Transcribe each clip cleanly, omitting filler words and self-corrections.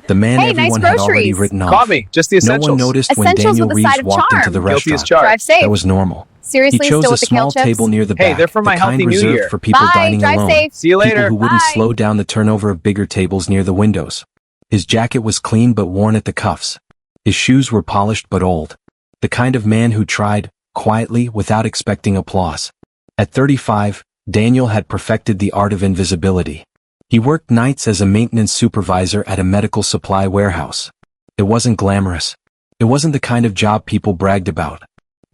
The man Hey, nice everyone had already groceries. written off. Caught me. Just the No essentials. one noticed when Essentials Daniel with a side Reeves of walked into charm. the Guilty as restaurant. charged. Drive safe. That was normal. He Seriously, chose still a with the kale small chips? table near the Hey, back, they're for my the kind healthy new reserved year. for people Bye, dining drive alone. safe. See you People later. who wouldn't Bye. slow down the turnover of bigger tables near the windows. His jacket was clean but worn at the cuffs. His shoes were polished but old. The kind of man who tried, quietly, without expecting applause. At 35, Daniel had perfected the art of invisibility. He worked nights as a maintenance supervisor at a medical supply warehouse. It wasn't glamorous. It wasn't the kind of job people bragged about.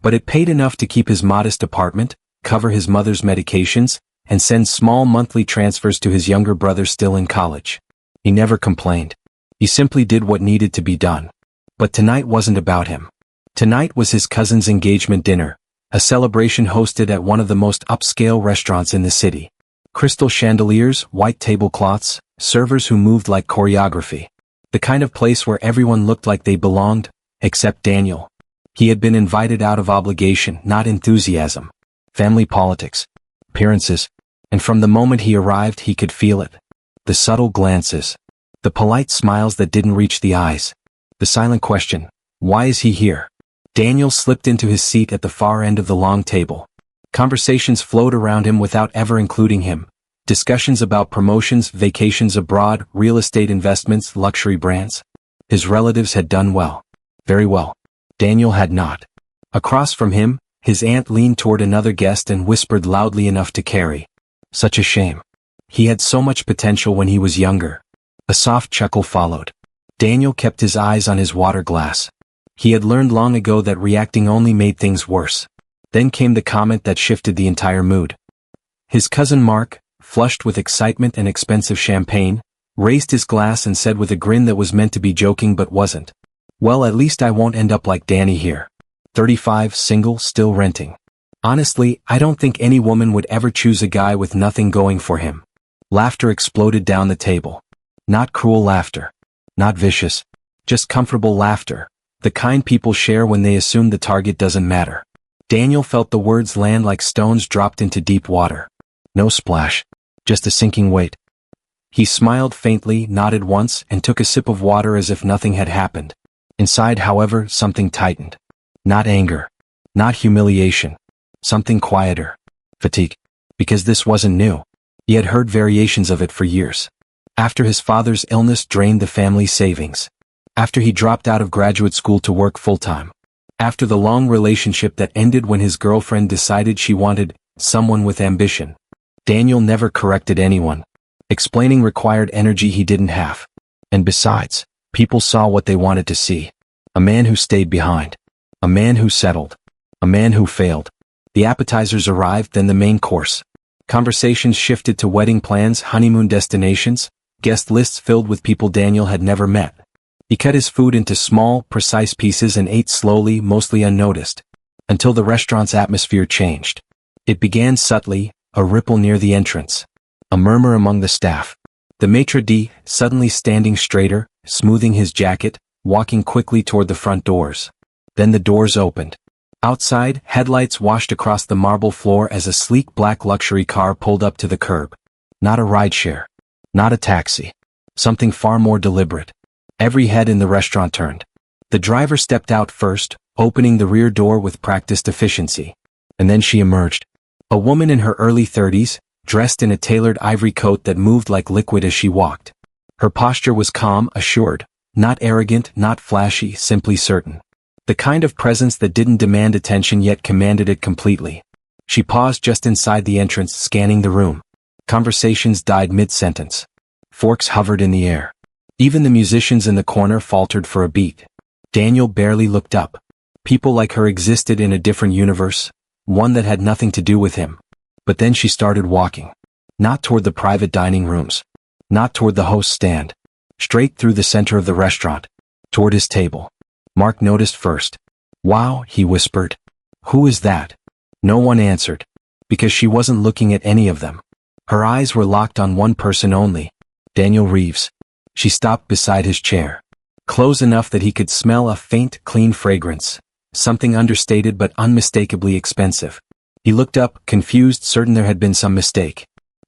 But it paid enough to keep his modest apartment, cover his mother's medications, and send small monthly transfers to his younger brother still in college. He never complained. He simply did what needed to be done. But tonight wasn't about him. Tonight was his cousin's engagement dinner, a celebration hosted at one of the most upscale restaurants in the city. Crystal chandeliers, white tablecloths, servers who moved like choreography. The kind of place where everyone looked like they belonged, except Daniel. He had been invited out of obligation, not enthusiasm. Family politics. Appearances. And from the moment he arrived he could feel it. The subtle glances. The polite smiles that didn't reach the eyes. The silent question, why is he here? Daniel slipped into his seat at the far end of the long table. Conversations flowed around him without ever including him. Discussions about promotions, vacations abroad, real estate investments, luxury brands. His relatives had done well. Very well. Daniel had not. Across from him, his aunt leaned toward another guest and whispered loudly enough to carry. Such a shame. He had so much potential when he was younger. A soft chuckle followed. Daniel kept his eyes on his water glass. He had learned long ago that reacting only made things worse. Then came the comment that shifted the entire mood. His cousin Mark, flushed with excitement and expensive champagne, raised his glass and said with a grin that was meant to be joking but wasn't. Well, at least I won't end up like Danny here. 35, single, still renting. Honestly, I don't think any woman would ever choose a guy with nothing going for him. Laughter exploded down the table. Not cruel laughter. Not vicious. Just comfortable laughter. The kind people share when they assume the target doesn't matter. Daniel felt the words land like stones dropped into deep water. No splash. Just a sinking weight. He smiled faintly, nodded once, and took a sip of water as if nothing had happened. Inside, however, something tightened. Not anger. Not humiliation. Something quieter. Fatigue. Because this wasn't new. He had heard variations of it for years. After his father's illness drained the family's savings. After he dropped out of graduate school to work full-time. After the long relationship that ended when his girlfriend decided she wanted someone with ambition. Daniel never corrected anyone. Explaining required energy he didn't have. And besides, people saw what they wanted to see. A man who stayed behind. A man who settled. A man who failed. The appetizers arrived, then the main course. Conversations shifted to wedding plans, honeymoon destinations, guest lists filled with people Daniel had never met. He cut his food into small, precise pieces and ate slowly, mostly unnoticed. Until the restaurant's atmosphere changed. It began subtly, a ripple near the entrance. A murmur among the staff. The maitre d' suddenly standing straighter, smoothing his jacket, walking quickly toward the front doors. Then the doors opened. Outside, headlights washed across the marble floor as a sleek black luxury car pulled up to the curb. Not a rideshare. Not a taxi. Something far more deliberate. Every head in the restaurant turned. The driver stepped out first, opening the rear door with practiced efficiency. And then she emerged. A woman in her early 30s, dressed in a tailored ivory coat that moved like liquid as she walked. Her posture was calm, assured. Not arrogant, not flashy, simply certain. The kind of presence that didn't demand attention yet commanded it completely. She paused just inside the entrance, scanning the room. Conversations died mid-sentence. Forks hovered in the air. Even the musicians in the corner faltered for a beat. Daniel barely looked up. People like her existed in a different universe, one that had nothing to do with him. But then she started walking. Not toward the private dining rooms. Not toward the host's stand. Straight through the center of the restaurant. Toward his table. Mark noticed first. Wow, he whispered. Who is that? No one answered. Because she wasn't looking at any of them. Her eyes were locked on one person only. Daniel Reeves. She stopped beside his chair. Close enough that he could smell a faint, clean fragrance. Something understated but unmistakably expensive. He looked up, confused, certain there had been some mistake.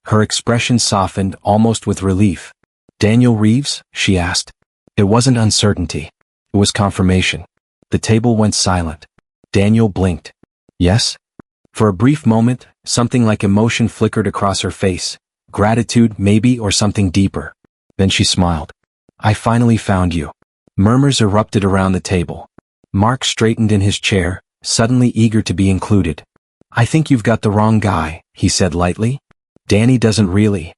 Her expression softened, almost with relief. Daniel Reeves? She asked. It wasn't uncertainty. It was confirmation. The table went silent. Daniel blinked. Yes? For a brief moment, something like emotion flickered across her face. Gratitude, maybe, or something deeper. Then she smiled. I finally found you. Murmurs erupted around the table. Mark straightened in his chair, suddenly eager to be included. I think you've got the wrong guy, he said lightly. Danny doesn't really.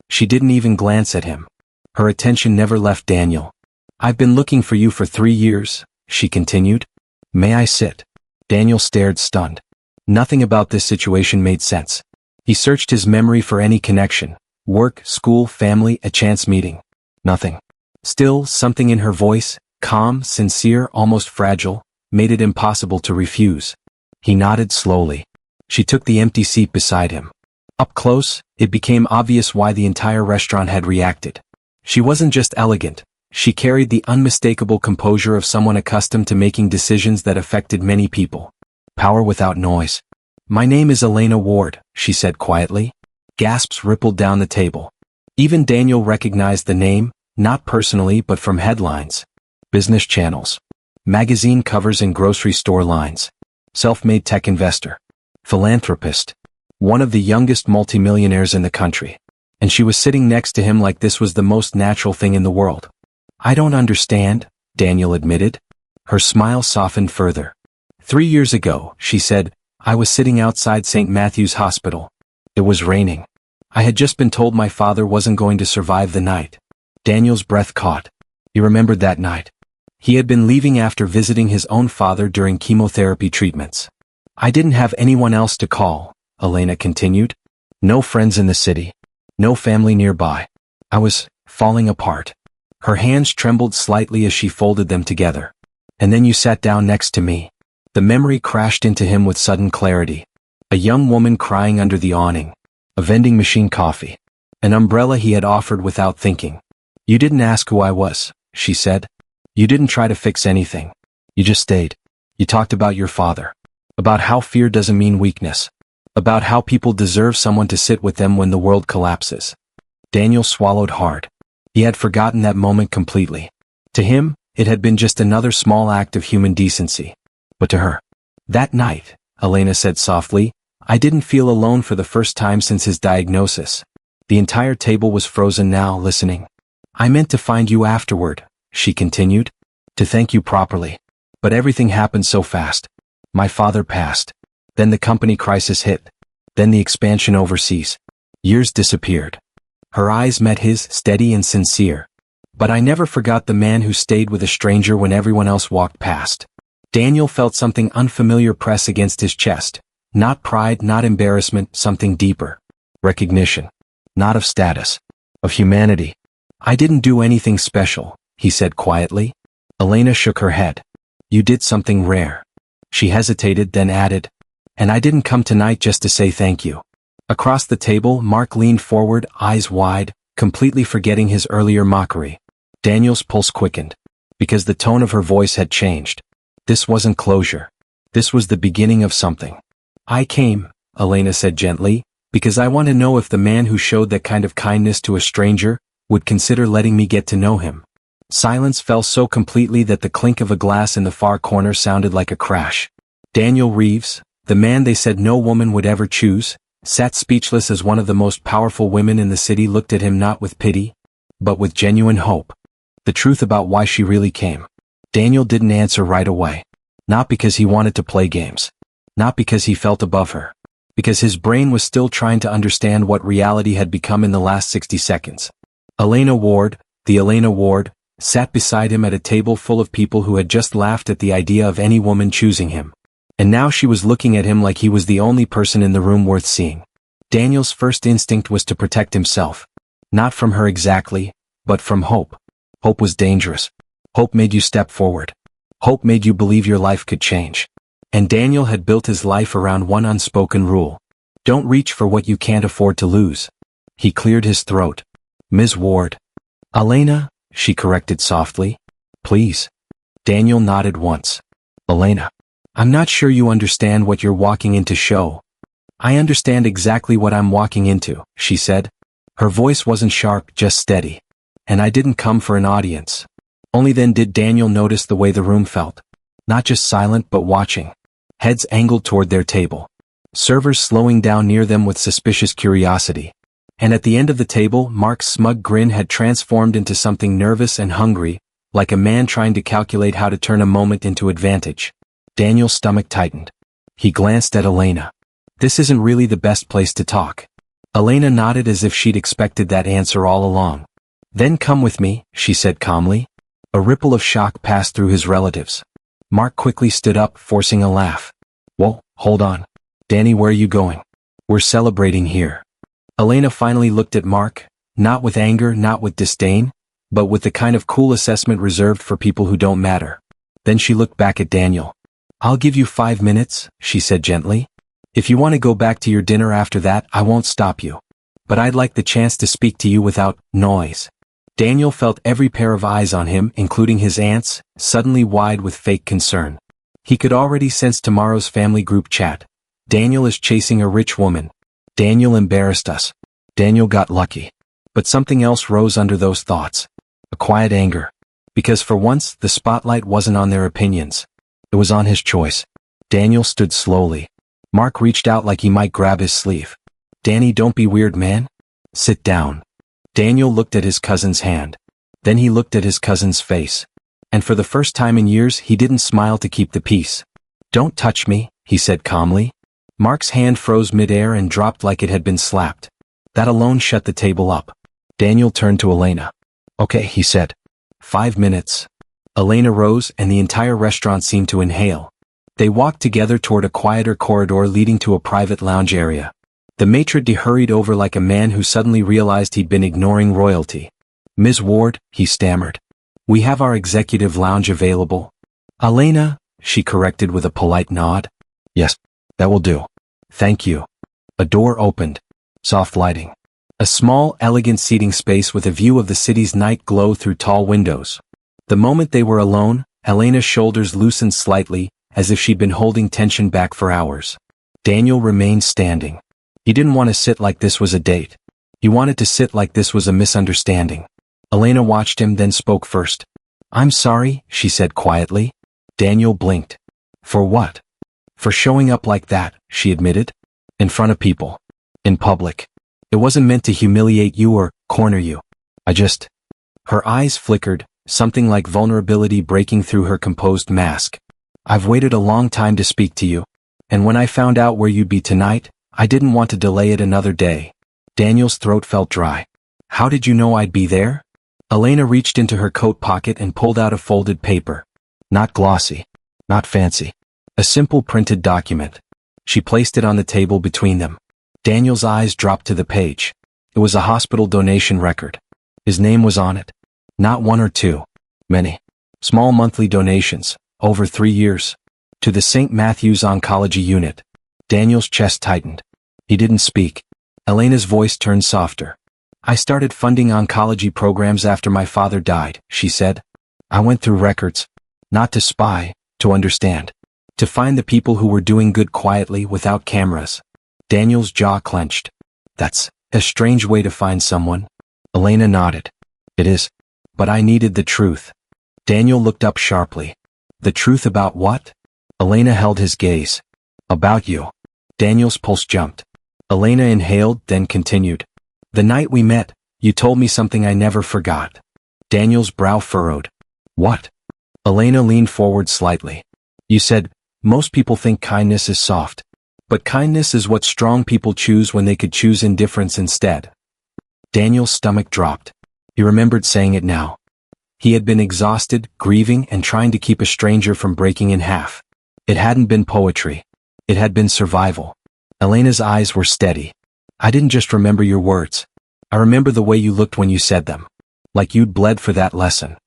She didn't even glance at him. Her attention never left Daniel. I've been looking for you for 3 years, she continued. May I sit? Daniel stared stunned. Nothing about this situation made sense. He searched his memory for any connection. Work, school, family, a chance meeting. Nothing. Still, something in her voice, calm, sincere, almost fragile, made it impossible to refuse. He nodded slowly. She took the empty seat beside him. Up close, it became obvious why the entire restaurant had reacted. She wasn't just elegant. She carried the unmistakable composure of someone accustomed to making decisions that affected many people. Power without noise. My name is Elena Ward, she said quietly. Gasps rippled down the table. Even Daniel recognized the name, not personally but from headlines. Business channels. Magazine covers and grocery store lines. Self-made tech investor. Philanthropist. One of the youngest multimillionaires in the country. And she was sitting next to him like this was the most natural thing in the world. I don't understand, Daniel admitted. Her smile softened further. 3 years ago, she said, I was sitting outside St. Matthew's Hospital. It was raining. I had just been told my father wasn't going to survive the night. Daniel's breath caught. He remembered that night. He had been leaving after visiting his own father during chemotherapy treatments. I didn't have anyone else to call, Elena continued. No friends in the city. No family nearby. I was falling apart. Her hands trembled slightly as she folded them together. And then you sat down next to me. The memory crashed into him with sudden clarity. A young woman crying under the awning. A vending machine coffee. An umbrella he had offered without thinking. You didn't ask who I was, she said. You didn't try to fix anything. You just stayed. You talked about your father. About how fear doesn't mean weakness. About how people deserve someone to sit with them when the world collapses. Daniel swallowed hard. He had forgotten that moment completely. To him, it had been just another small act of human decency. But to her, that night, Elena said softly, I didn't feel alone for the first time since his diagnosis. The entire table was frozen now, listening. I meant to find you afterward, she continued, to thank you properly. But everything happened so fast. My father passed. Then the company crisis hit. Then the expansion overseas. Years disappeared. Her eyes met his, steady and sincere. But I never forgot the man who stayed with a stranger when everyone else walked past. Daniel felt something unfamiliar press against his chest. Not pride, not embarrassment, something deeper. Recognition. Not of status. Of humanity. I didn't do anything special, he said quietly. Elena shook her head. You did something rare. She hesitated, then added, and I didn't come tonight just to say thank you. Across the table, Mark leaned forward, eyes wide, completely forgetting his earlier mockery. Daniel's pulse quickened. Because the tone of her voice had changed. This wasn't closure. This was the beginning of something. I came, Elena said gently, because I want to know if the man who showed that kind of kindness to a stranger would consider letting me get to know him. Silence fell so completely that the clink of a glass in the far corner sounded like a crash. Daniel Reeves, the man they said no woman would ever choose, sat speechless as one of the most powerful women in the city looked at him not with pity, but with genuine hope. The truth about why she really came. Daniel didn't answer right away. Not because he wanted to play games. Not because he felt above her. Because his brain was still trying to understand what reality had become in the last 60 seconds. Elena Ward, the Elena Ward, sat beside him at a table full of people who had just laughed at the idea of any woman choosing him. And now she was looking at him like he was the only person in the room worth seeing. Daniel's first instinct was to protect himself. Not from her exactly, but from hope. Hope was dangerous. Hope made you step forward. Hope made you believe your life could change. And Daniel had built his life around one unspoken rule. Don't reach for what you can't afford to lose. He cleared his throat. Ms. Ward. Elena, she corrected softly. Please. Daniel nodded once. Elena. I'm not sure you understand what you're walking into, show. I understand exactly what I'm walking into, she said. Her voice wasn't sharp, just steady. And I didn't come for an audience. Only then did Daniel notice the way the room felt. Not just silent but watching. Heads angled toward their table. Servers slowing down near them with suspicious curiosity. And at the end of the table, Mark's smug grin had transformed into something nervous and hungry, like a man trying to calculate how to turn a moment into advantage. Daniel's stomach tightened. He glanced at Elena. This isn't really the best place to talk. Elena nodded as if she'd expected that answer all along. Then come with me, she said calmly. A ripple of shock passed through his relatives. Mark quickly stood up, forcing a laugh. Whoa, hold on. Danny, where are you going? We're celebrating here. Elena finally looked at Mark, not with anger, not with disdain, but with the kind of cool assessment reserved for people who don't matter. Then she looked back at Daniel. I'll give you 5 minutes, she said gently. If you want to go back to your dinner after that, I won't stop you. But I'd like the chance to speak to you without noise. Daniel felt every pair of eyes on him, including his aunt's, suddenly wide with fake concern. He could already sense tomorrow's family group chat. Daniel is chasing a rich woman. Daniel embarrassed us. Daniel got lucky. But something else rose under those thoughts. A quiet anger. Because for once, the spotlight wasn't on their opinions. It was on his choice. Daniel stood slowly. Mark reached out like he might grab his sleeve. Danny, don't be weird, man. Sit down. Daniel looked at his cousin's hand. Then he looked at his cousin's face. And for the first time in years, he didn't smile to keep the peace. Don't touch me, he said calmly. Mark's hand froze midair and dropped like it had been slapped. That alone shut the table up. Daniel turned to Elena. Okay, he said. 5 minutes. Elena rose and the entire restaurant seemed to inhale. They walked together toward a quieter corridor leading to a private lounge area. The maitre d' hurried over like a man who suddenly realized he'd been ignoring royalty. Ms. Ward, he stammered. We have our executive lounge available. Elena, she corrected with a polite nod. Yes, that will do. Thank you. A door opened. Soft lighting. A small, elegant seating space with a view of the city's night glow through tall windows. The moment they were alone, Elena's shoulders loosened slightly, as if she'd been holding tension back for hours. Daniel remained standing. He didn't want to sit like this was a date. He wanted to sit like this was a misunderstanding. Elena watched him, then spoke first. I'm sorry, she said quietly. Daniel blinked. For what? For showing up like that, she admitted. In front of people. In public. It wasn't meant to humiliate you or corner you. Her eyes flickered, something like vulnerability breaking through her composed mask. I've waited a long time to speak to you. And when I found out where you'd be tonight, I didn't want to delay it another day. Daniel's throat felt dry. How did you know I'd be there? Elena reached into her coat pocket and pulled out a folded paper. Not glossy. Not fancy. A simple printed document. She placed it on the table between them. Daniel's eyes dropped to the page. It was a hospital donation record. His name was on it. Not one or two. Many. Small monthly donations, over 3 years. To the St. Matthew's Oncology Unit. Daniel's chest tightened. He didn't speak. Elena's voice turned softer. I started funding oncology programs after my father died, she said. I went through records. Not to spy, to understand. To find the people who were doing good quietly without cameras. Daniel's jaw clenched. That's a strange way to find someone. Elena nodded. It is. But I needed the truth. Daniel looked up sharply. The truth about what? Elena held his gaze. About you. Daniel's pulse jumped. Elena inhaled, then continued. The night we met, you told me something I never forgot. Daniel's brow furrowed. What? Elena leaned forward slightly. You said, most people think kindness is soft. But kindness is what strong people choose when they could choose indifference instead. Daniel's stomach dropped. He remembered saying it now. He had been exhausted, grieving, and trying to keep a stranger from breaking in half. It hadn't been poetry. It had been survival. Elena's eyes were steady. I didn't just remember your words. I remember the way you looked when you said them. Like you'd bled for that lesson.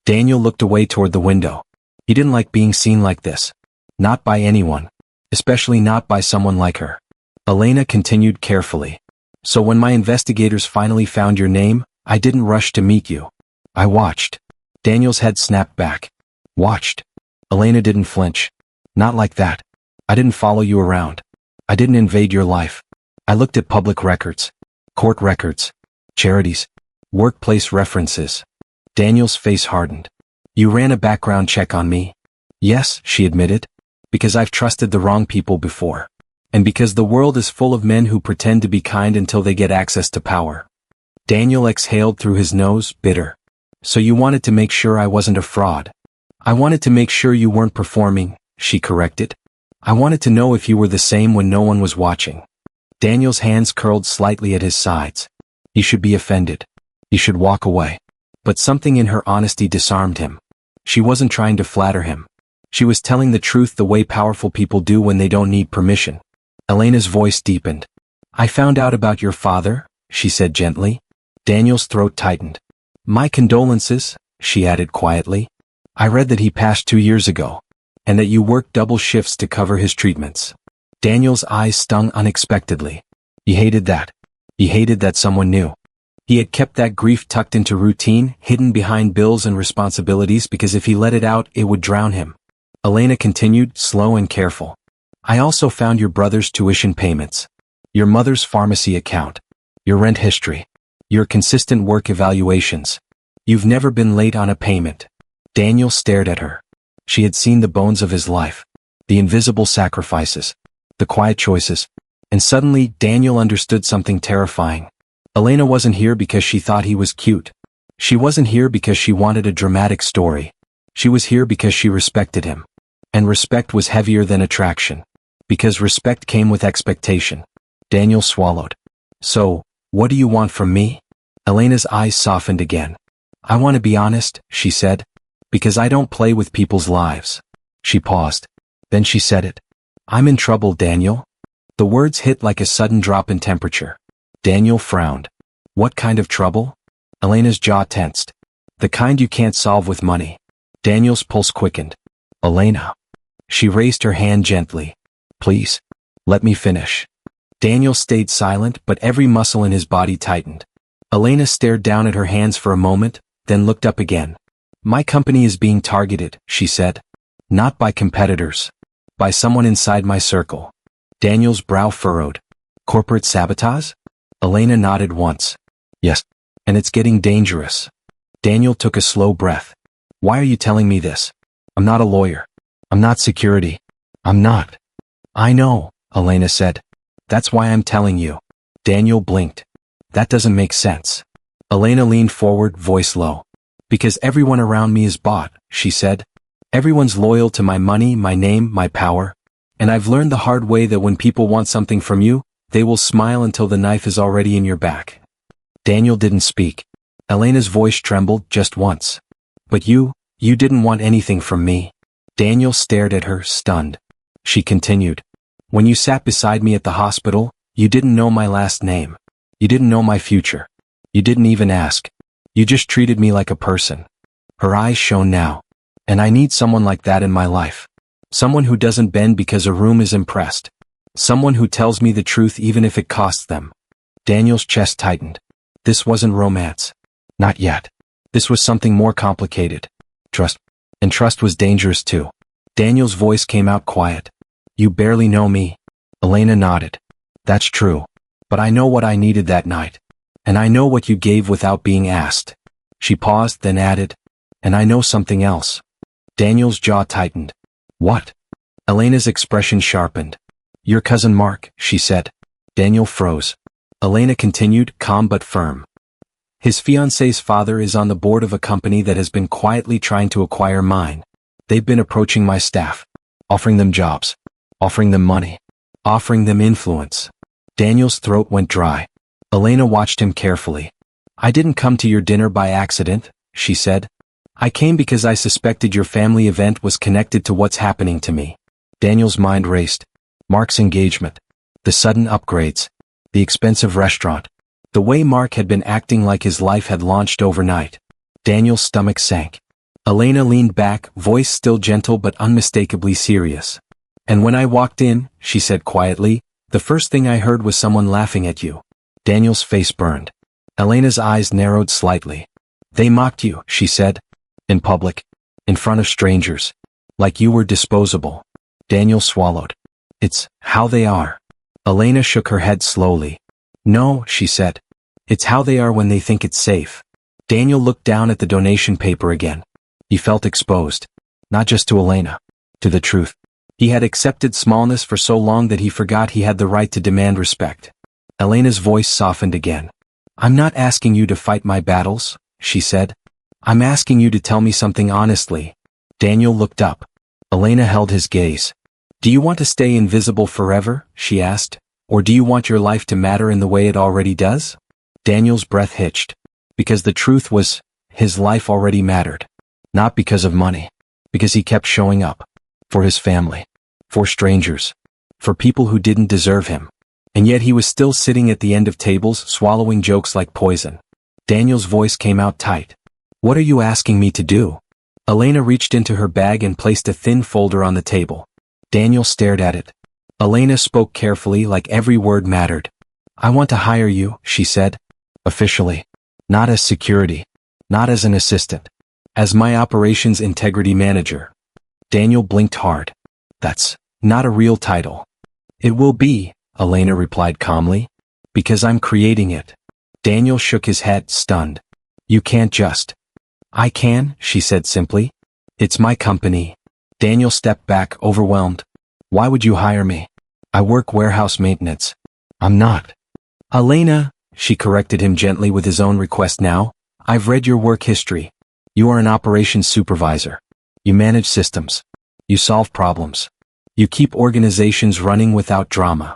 Daniel looked away toward the window. He didn't like being seen like this. Not by anyone. Especially not by someone like her. Elena continued carefully. So when my investigators finally found your name, I didn't rush to meet you. I watched. Daniel's head snapped back. Watched. Elena didn't flinch. Not like that. I didn't follow you around. I didn't invade your life. I looked at public records. Court records. Charities. Workplace references. Daniel's face hardened. You ran a background check on me. Yes, she admitted. Because I've trusted the wrong people before. And because the world is full of men who pretend to be kind until they get access to power. Daniel exhaled through his nose, bitter. So you wanted to make sure I wasn't a fraud. I wanted to make sure you weren't performing, she corrected. I wanted to know if you were the same when no one was watching. Daniel's hands curled slightly at his sides. He should be offended. He should walk away. But something in her honesty disarmed him. She wasn't trying to flatter him. She was telling the truth the way powerful people do when they don't need permission. Elena's voice deepened. I found out about your father, she said gently. Daniel's throat tightened. My condolences, she added quietly. I read that he passed 2 years ago, and that you worked double shifts to cover his treatments. Daniel's eyes stung unexpectedly. He hated that. He hated that someone knew. He had kept that grief tucked into routine, hidden behind bills and responsibilities because if he let it out, it would drown him. Elena continued, slow and careful. I also found your brother's tuition payments, your mother's pharmacy account, your rent history, your consistent work evaluations. You've never been late on a payment. Daniel stared at her. She had seen the bones of his life, the invisible sacrifices, the quiet choices, and suddenly Daniel understood something terrifying. Elena wasn't here because she thought he was cute. She wasn't here because she wanted a dramatic story. She was here because she respected him. And respect was heavier than attraction. Because respect came with expectation. Daniel swallowed. So, what do you want from me? Elena's eyes softened again. I want to be honest, she said. Because I don't play with people's lives. She paused. Then she said it. I'm in trouble, Daniel. The words hit like a sudden drop in temperature. Daniel frowned. What kind of trouble? Elena's jaw tensed. The kind you can't solve with money. Daniel's pulse quickened. Elena. She raised her hand gently. Please. Let me finish. Daniel stayed silent, but every muscle in his body tightened. Elena stared down at her hands for a moment, then looked up again. My company is being targeted, she said. Not by competitors. By someone inside my circle. Daniel's brow furrowed. Corporate sabotage? Elena nodded once. Yes. And it's getting dangerous. Daniel took a slow breath. Why are you telling me this? I'm not a lawyer. I'm not security. I'm not. I know, Elena said. That's why I'm telling you. Daniel blinked. That doesn't make sense. Elena leaned forward, voice low. Because everyone around me is bought, she said. Everyone's loyal to my money, my name, my power. And I've learned the hard way that when people want something from you, they will smile until the knife is already in your back. Daniel didn't speak. Elena's voice trembled just once. But you didn't want anything from me. Daniel stared at her, stunned. She continued. When you sat beside me at the hospital, you didn't know my last name. You didn't know my future. You didn't even ask. You just treated me like a person. Her eyes shone now. And I need someone like that in my life. Someone who doesn't bend because a room is impressed. Someone who tells me the truth even if it costs them. Daniel's chest tightened. This wasn't romance. Not yet. This was something more complicated. Trust. And trust was dangerous too. Daniel's voice came out quiet. You barely know me. Elena nodded. That's true. But I know what I needed that night. And I know what you gave without being asked. She paused, then added. And I know something else. Daniel's jaw tightened. What? Elena's expression sharpened. Your cousin Mark, she said. Daniel froze. Elena continued, calm but firm. His fiancé's father is on the board of a company that has been quietly trying to acquire mine. They've been approaching my staff, offering them jobs, offering them money, offering them influence. Daniel's throat went dry. Elena watched him carefully. I didn't come to your dinner by accident, she said. I came because I suspected your family event was connected to what's happening to me. Daniel's mind raced. Mark's engagement, the sudden upgrades, the expensive restaurant. The way Mark had been acting like his life had launched overnight. Daniel's stomach sank. Elena leaned back, voice still gentle but unmistakably serious. And when I walked in, she said quietly, the first thing I heard was someone laughing at you. Daniel's face burned. Elena's eyes narrowed slightly. They mocked you, she said. In public. In front of strangers. Like you were disposable. Daniel swallowed. It's how they are. Elena shook her head slowly. No, she said. It's how they are when they think it's safe. Daniel looked down at the donation paper again. He felt exposed. Not just to Elena. To the truth. He had accepted smallness for so long that he forgot he had the right to demand respect. Elena's voice softened again. "I'm not asking you to fight my battles," she said. "I'm asking you to tell me something honestly." Daniel looked up. Elena held his gaze. "Do you want to stay invisible forever?" she asked. "Or do you want your life to matter in the way it already does?" Daniel's breath hitched. Because the truth was, his life already mattered. Not because of money. Because he kept showing up. For his family. For strangers. For people who didn't deserve him. And yet he was still sitting at the end of tables, swallowing jokes like poison. Daniel's voice came out tight. "What are you asking me to do?" Elena reached into her bag and placed a thin folder on the table. Daniel stared at it. Elena spoke carefully, like every word mattered. "I want to hire you," she said. "Officially. Not as security. Not as an assistant. As my operations integrity manager." Daniel blinked hard. "That's not a real title." "It will be," Elena replied calmly. "Because I'm creating it." Daniel shook his head, stunned. "You can't just." "I can," she said simply. "It's my company." Daniel stepped back, overwhelmed. "Why would you hire me? I work warehouse maintenance." "I'm not." "Elena," she corrected him gently with his own request now. "I've read your work history. You are an operations supervisor. You manage systems. You solve problems. You keep organizations running without drama."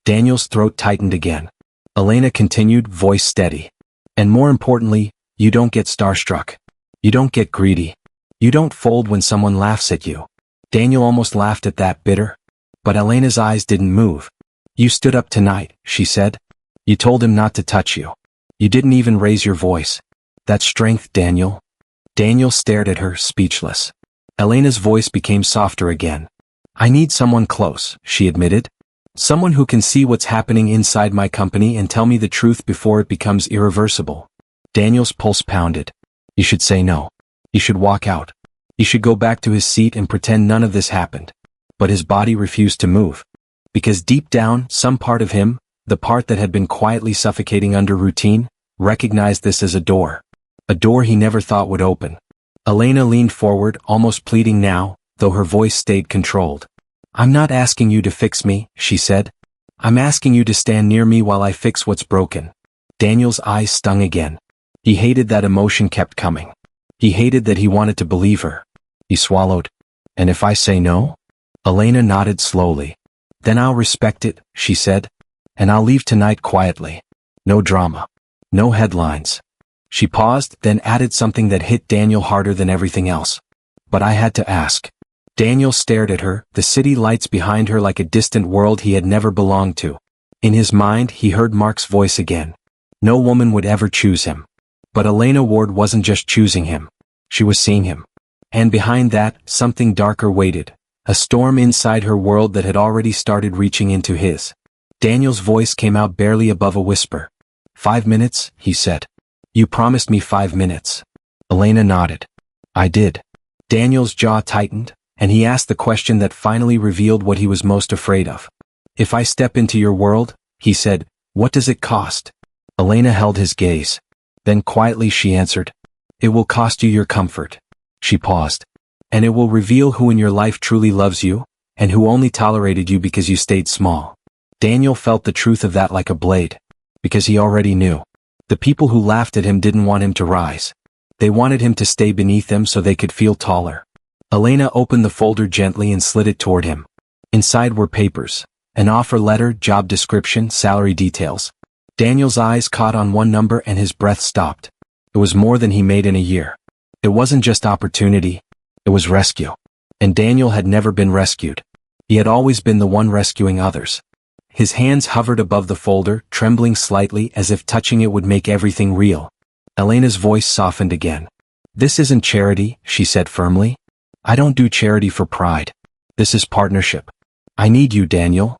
Daniel's throat tightened again. Elena continued, voice steady. "And more importantly, you don't get starstruck. You don't get greedy. You don't fold when someone laughs at you." Daniel almost laughed at that, bitter. But Elena's eyes didn't move. "You stood up tonight," she said. "You told him not to touch you. You didn't even raise your voice. That's strength, Daniel." Daniel stared at her, speechless. Elena's voice became softer again. "I need someone close," she admitted. "Someone who can see what's happening inside my company and tell me the truth before it becomes irreversible." Daniel's pulse pounded. He should say no. He should walk out. He should go back to his seat and pretend none of this happened. But his body refused to move. Because deep down, some part of him, the part that had been quietly suffocating under routine, recognized this as a door. A door he never thought would open. Elena leaned forward, almost pleading now, though her voice stayed controlled. "I'm not asking you to fix me," she said. "I'm asking you to stand near me while I fix what's broken." Daniel's eyes stung again. He hated that emotion kept coming. He hated that he wanted to believe her. He swallowed. "And if I say no?" Elena nodded slowly. "Then I'll respect it," she said. "And I'll leave tonight quietly. No drama. No headlines." She paused, then added something that hit Daniel harder than everything else. "But I had to ask." Daniel stared at her, the city lights behind her like a distant world he had never belonged to. In his mind, he heard Mark's voice again. No woman would ever choose him. But Elena Ward wasn't just choosing him. She was seeing him. And behind that, something darker waited. A storm inside her world that had already started reaching into his. Daniel's voice came out barely above a whisper. "5 minutes," he said. "You promised me 5 minutes." Elena nodded. "I did." Daniel's jaw tightened, and he asked the question that finally revealed what he was most afraid of. "If I step into your world," he said, "what does it cost?" Elena held his gaze. Then quietly she answered, "It will cost you your comfort." She paused. "And it will reveal who in your life truly loves you, and who only tolerated you because you stayed small." Daniel felt the truth of that like a blade. Because he already knew. The people who laughed at him didn't want him to rise. They wanted him to stay beneath them so they could feel taller. Elena opened the folder gently and slid it toward him. Inside were papers. An offer letter, job description, salary details. Daniel's eyes caught on one number and his breath stopped. It was more than he made in a year. It wasn't just opportunity. It was rescue. And Daniel had never been rescued. He had always been the one rescuing others. His hands hovered above the folder, trembling slightly as if touching it would make everything real. Elena's voice softened again. "This isn't charity," she said firmly. "I don't do charity for pride. This is partnership. I need you, Daniel."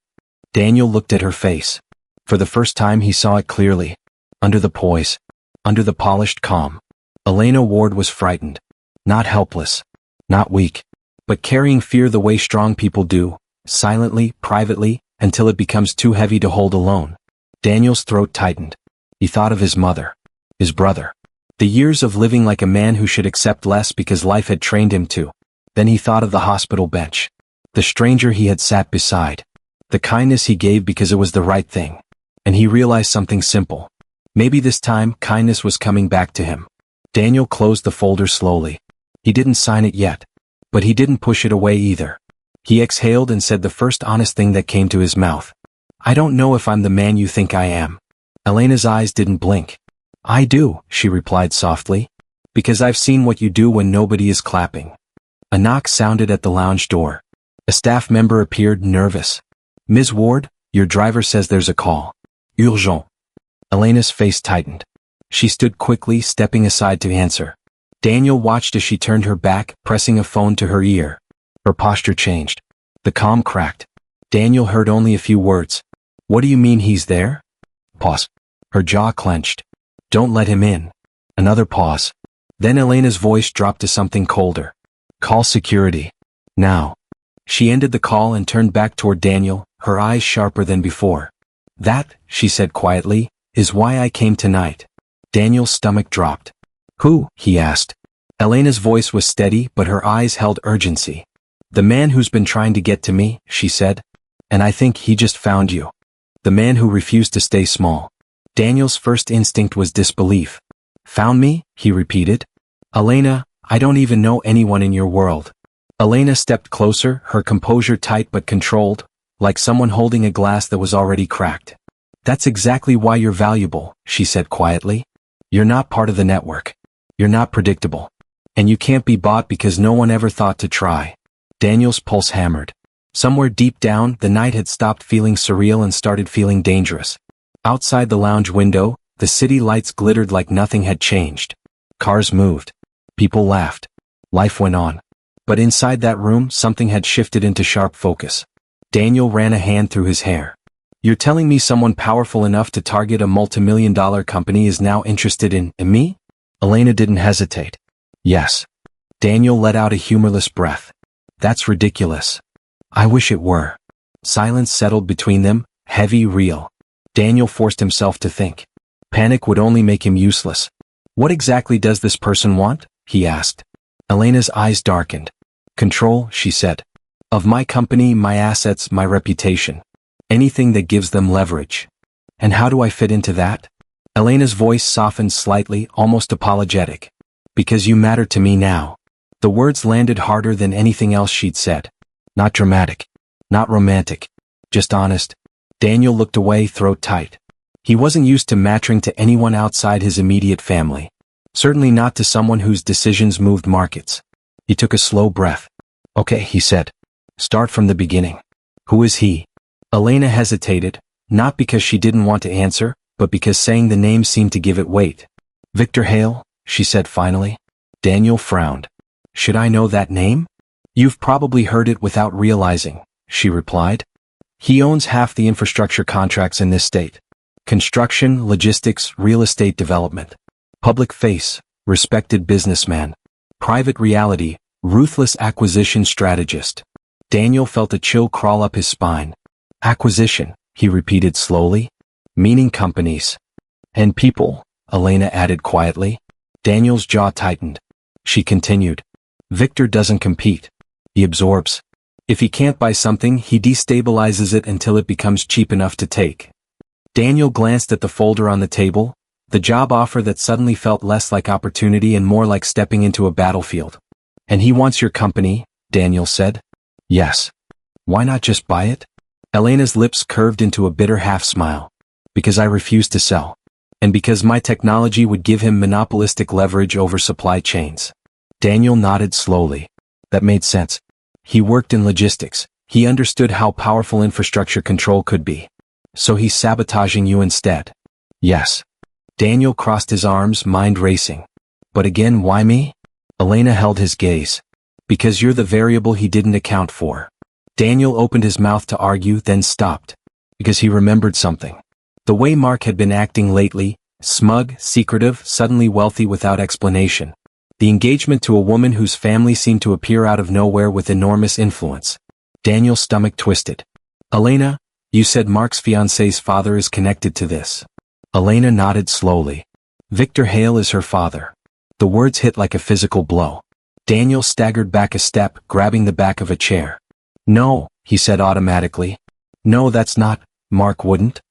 Daniel looked at her face. For the first time he saw it clearly. Under the poise. Under the polished calm. Elena Ward was frightened. Not helpless. Not weak. But carrying fear the way strong people do. Silently, privately, until it becomes too heavy to hold alone. Daniel's throat tightened. He thought of his mother. His brother. The years of living like a man who should accept less because life had trained him to. Then he thought of the hospital bench. The stranger he had sat beside. The kindness he gave because it was the right thing. And he realized something simple. Maybe this time, kindness was coming back to him. Daniel closed the folder slowly. He didn't sign it yet. But he didn't push it away either. He exhaled and said the first honest thing that came to his mouth. I don't know if I'm the man you think I am. Elena's eyes didn't blink. I do, she replied softly. Because I've seen what you do when nobody is clapping. A knock sounded at the lounge door. A staff member appeared, nervous. Ms. Ward, your driver says there's a call. Urgent. Elena's face tightened. She stood quickly, stepping aside to answer. Daniel watched as she turned her back, pressing a phone to her ear. Her posture changed. The comm cracked. Daniel heard only a few words. What do you mean he's there? Pause. Her jaw clenched. Don't let him in. Another pause. Then Elena's voice dropped to something colder. Call security. Now. She ended the call and turned back toward Daniel, her eyes sharper than before. That, she said quietly, is why I came tonight. Daniel's stomach dropped. Who? He asked. Elena's voice was steady, but her eyes held urgency. The man who's been trying to get to me, she said. And I think he just found you. The man who refused to stay small. Daniel's first instinct was disbelief. Found me? He repeated. Elena, I don't even know anyone in your world. Elena stepped closer, her composure tight but controlled, like someone holding a glass that was already cracked. That's exactly why you're valuable, she said quietly. You're not part of the network. You're not predictable. And you can't be bought because no one ever thought to try. Daniel's pulse hammered. Somewhere deep down, the night had stopped feeling surreal and started feeling dangerous. Outside the lounge window, the city lights glittered like nothing had changed. Cars moved. People laughed. Life went on. But inside that room, something had shifted into sharp focus. Daniel ran a hand through his hair. You're telling me someone powerful enough to target a multimillion-dollar company is now interested in me? Elena didn't hesitate. Yes. Daniel let out a humorless breath. That's ridiculous. I wish it were. Silence settled between them, heavy, real. Daniel forced himself to think. Panic would only make him useless. What exactly does this person want? He asked. Elena's eyes darkened. Control, she said. Of my company, my assets, my reputation. Anything that gives them leverage. And how do I fit into that? Elena's voice softened slightly, almost apologetic. Because you matter to me now. The words landed harder than anything else she'd said. Not dramatic. Not romantic. Just honest. Daniel looked away, throat tight. He wasn't used to mattering to anyone outside his immediate family. Certainly not to someone whose decisions moved markets. He took a slow breath. Okay, he said. Start from the beginning. Who is he? Elena hesitated, not because she didn't want to answer, but because saying the name seemed to give it weight. Victor Hale, she said finally. Daniel frowned. Should I know that name? You've probably heard it without realizing, she replied. He owns half the infrastructure contracts in this state. Construction, logistics, real estate development. Public face, respected businessman. Private reality, ruthless acquisition strategist. Daniel felt a chill crawl up his spine. Acquisition, he repeated slowly. Meaning companies. And people, Elena added quietly. Daniel's jaw tightened. She continued. Victor doesn't compete. He absorbs. If he can't buy something, he destabilizes it until it becomes cheap enough to take. Daniel glanced at the folder on the table, the job offer that suddenly felt less like opportunity and more like stepping into a battlefield. And he wants your company, Daniel said. Yes. Why not just buy it? Elena's lips curved into a bitter half-smile. Because I refuse to sell. And because my technology would give him monopolistic leverage over supply chains. Daniel nodded slowly. That made sense. He worked in logistics. He understood how powerful infrastructure control could be. So he's sabotaging you instead. Yes. Daniel crossed his arms, mind racing. But again, why me? Elena held his gaze. Because you're the variable he didn't account for. Daniel opened his mouth to argue, then stopped. Because he remembered something. The way Mark had been acting lately, smug, secretive, suddenly wealthy without explanation. The engagement to a woman whose family seemed to appear out of nowhere with enormous influence. Daniel's stomach twisted. Elena, you said Mark's fiancé's father is connected to this. Elena nodded slowly. Victor Hale is her father. The words hit like a physical blow. Daniel staggered back a step, grabbing the back of a chair. No, he said automatically. No, that's not. Mark wouldn't.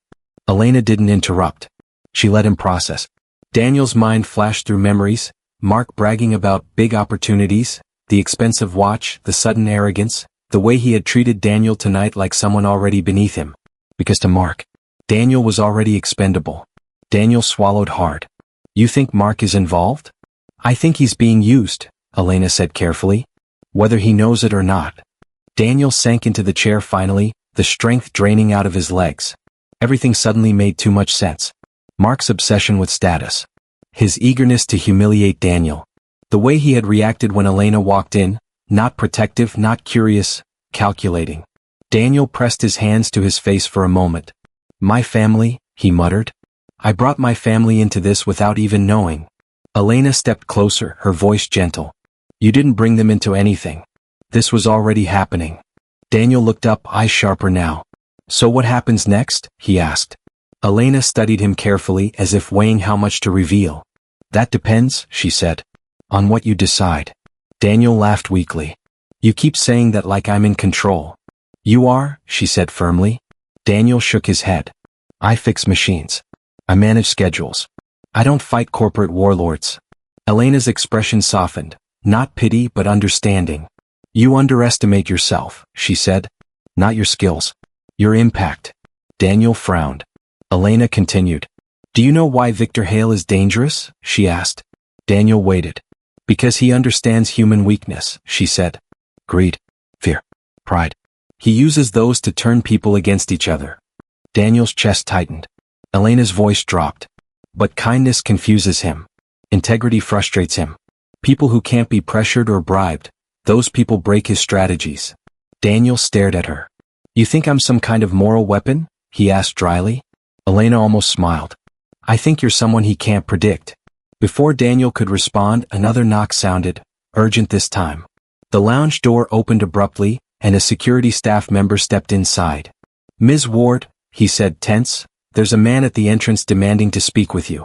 Elena didn't interrupt. She let him process. Daniel's mind flashed through memories, Mark bragging about big opportunities, the expensive watch, the sudden arrogance, the way he had treated Daniel tonight like someone already beneath him. Because to Mark, Daniel was already expendable. Daniel swallowed hard. You think Mark is involved? I think he's being used, Elena said carefully. Whether he knows it or not. Daniel sank into the chair finally, the strength draining out of his legs. Everything suddenly made too much sense. Mark's obsession with status. His eagerness to humiliate Daniel. The way he had reacted when Elena walked in, not protective, not curious, calculating. Daniel pressed his hands to his face for a moment. My family, he muttered. I brought my family into this without even knowing. Elena stepped closer, her voice gentle. You didn't bring them into anything. This was already happening. Daniel looked up, eyes sharper now. So what happens next? He asked. Elena studied him carefully as if weighing how much to reveal. That depends, she said. On what you decide. Daniel laughed weakly. You keep saying that like I'm in control. You are, she said firmly. Daniel shook his head. I fix machines. I manage schedules. I don't fight corporate warlords. Elena's expression softened, not pity but understanding. You underestimate yourself, she said. Not your skills. Your impact. Daniel frowned. Elena continued. Do you know why Victor Hale is dangerous? She asked. Daniel waited. Because he understands human weakness, she said. Greed, fear, pride. He uses those to turn people against each other. Daniel's chest tightened. Elena's voice dropped. But kindness confuses him. Integrity frustrates him. People who can't be pressured or bribed, those people break his strategies. Daniel stared at her. You think I'm some kind of moral weapon? He asked dryly. Elena almost smiled. I think you're someone he can't predict. Before Daniel could respond, another knock sounded, urgent this time. The lounge door opened abruptly, and a security staff member stepped inside. Ms. Ward, he said tense, there's a man at the entrance demanding to speak with you.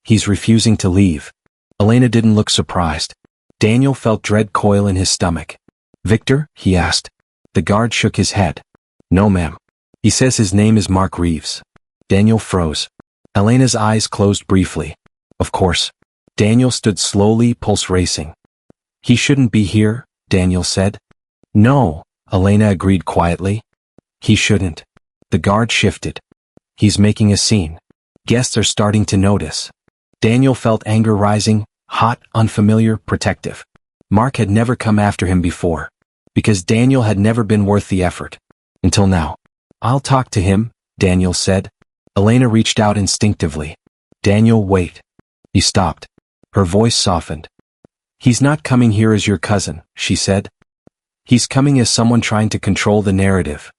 He's refusing to leave. Elena didn't look surprised. Daniel felt dread coil in his stomach. Victor? He asked. The guard shook his head. No, ma'am. He says his name is Mark Reeves. Daniel froze. Elena's eyes closed briefly. Of course. Daniel stood slowly, pulse racing. He shouldn't be here, Daniel said. No, Elena agreed quietly. He shouldn't. The guard shifted. He's making a scene. Guests are starting to notice. Daniel felt anger rising, hot, unfamiliar, protective. Mark had never come after him before. Because Daniel had never been worth the effort. Until now. I'll talk to him, Daniel said. Elena reached out instinctively. Daniel, wait. He stopped. Her voice softened. He's not coming here as your cousin, she said. He's coming as someone trying to control the narrative.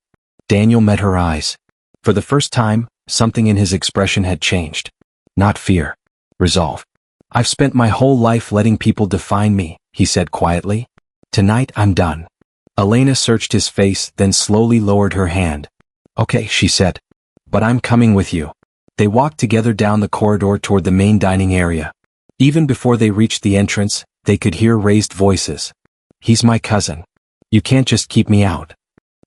Daniel met her eyes. For the first time, something in his expression had changed. Not fear. Resolve. I've spent my whole life letting people define me, he said quietly. Tonight I'm done. Elena searched his face, then slowly lowered her hand. Okay, she said. But I'm coming with you. They walked together down the corridor toward the main dining area. Even before they reached the entrance, they could hear raised voices. He's my cousin. You can't just keep me out.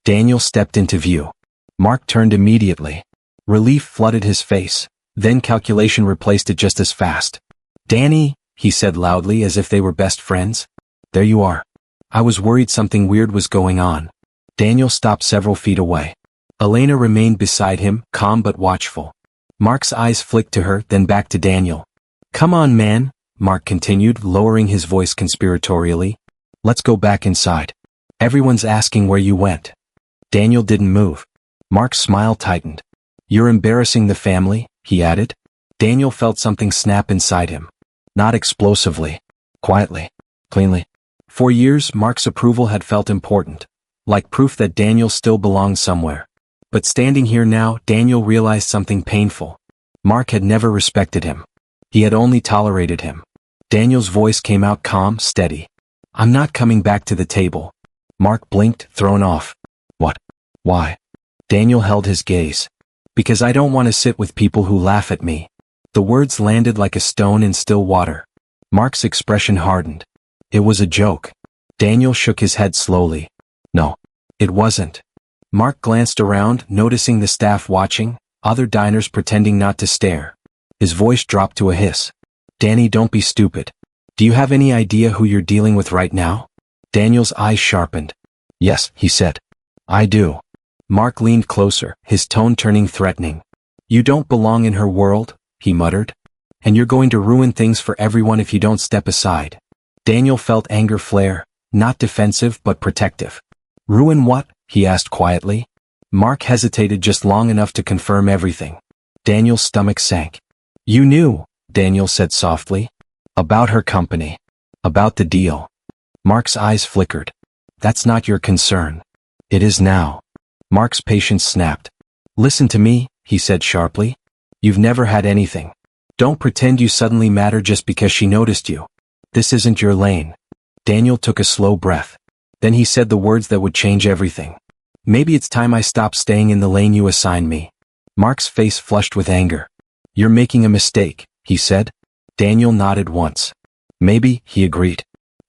Daniel stepped into view. Mark turned immediately. Relief flooded his face, then calculation replaced it just as fast. Danny, he said loudly as if they were best friends. There you are. I was worried something weird was going on. Daniel stopped several feet away. Elena remained beside him, calm but watchful. Mark's eyes flicked to her, then back to Daniel. Come on, man, Mark continued, lowering his voice conspiratorially. Let's go back inside. Everyone's asking where you went. Daniel didn't move. Mark's smile tightened. You're embarrassing the family, he added. Daniel felt something snap inside him. Not explosively. Quietly. Cleanly. For years, Mark's approval had felt important. Like proof that Daniel still belonged somewhere. But standing here now, Daniel realized something painful. Mark had never respected him. He had only tolerated him. Daniel's voice came out calm, steady. I'm not coming back to the table. Mark blinked, thrown off. What? Why? Daniel held his gaze. Because I don't want to sit with people who laugh at me. The words landed like a stone in still water. Mark's expression hardened. It was a joke. Daniel shook his head slowly. No, it wasn't. Mark glanced around, noticing the staff watching, other diners pretending not to stare. His voice dropped to a hiss. Danny, don't be stupid. Do you have any idea who you're dealing with right now? Daniel's eyes sharpened. Yes, he said. I do. Mark leaned closer, his tone turning threatening. You don't belong in her world, he muttered. And you're going to ruin things for everyone if you don't step aside. Daniel felt anger flare, not defensive but protective. Ruin what? He asked quietly. Mark hesitated just long enough to confirm everything. Daniel's stomach sank. You knew, Daniel said softly. About her company. About the deal. Mark's eyes flickered. That's not your concern. It is now. Mark's patience snapped. Listen to me, he said sharply. You've never had anything. Don't pretend you suddenly matter just because she noticed you. This isn't your lane. Daniel took a slow breath. Then he said the words that would change everything. Maybe it's time I stop staying in the lane you assigned me. Mark's face flushed with anger. You're making a mistake, he said. Daniel nodded once. Maybe, he agreed.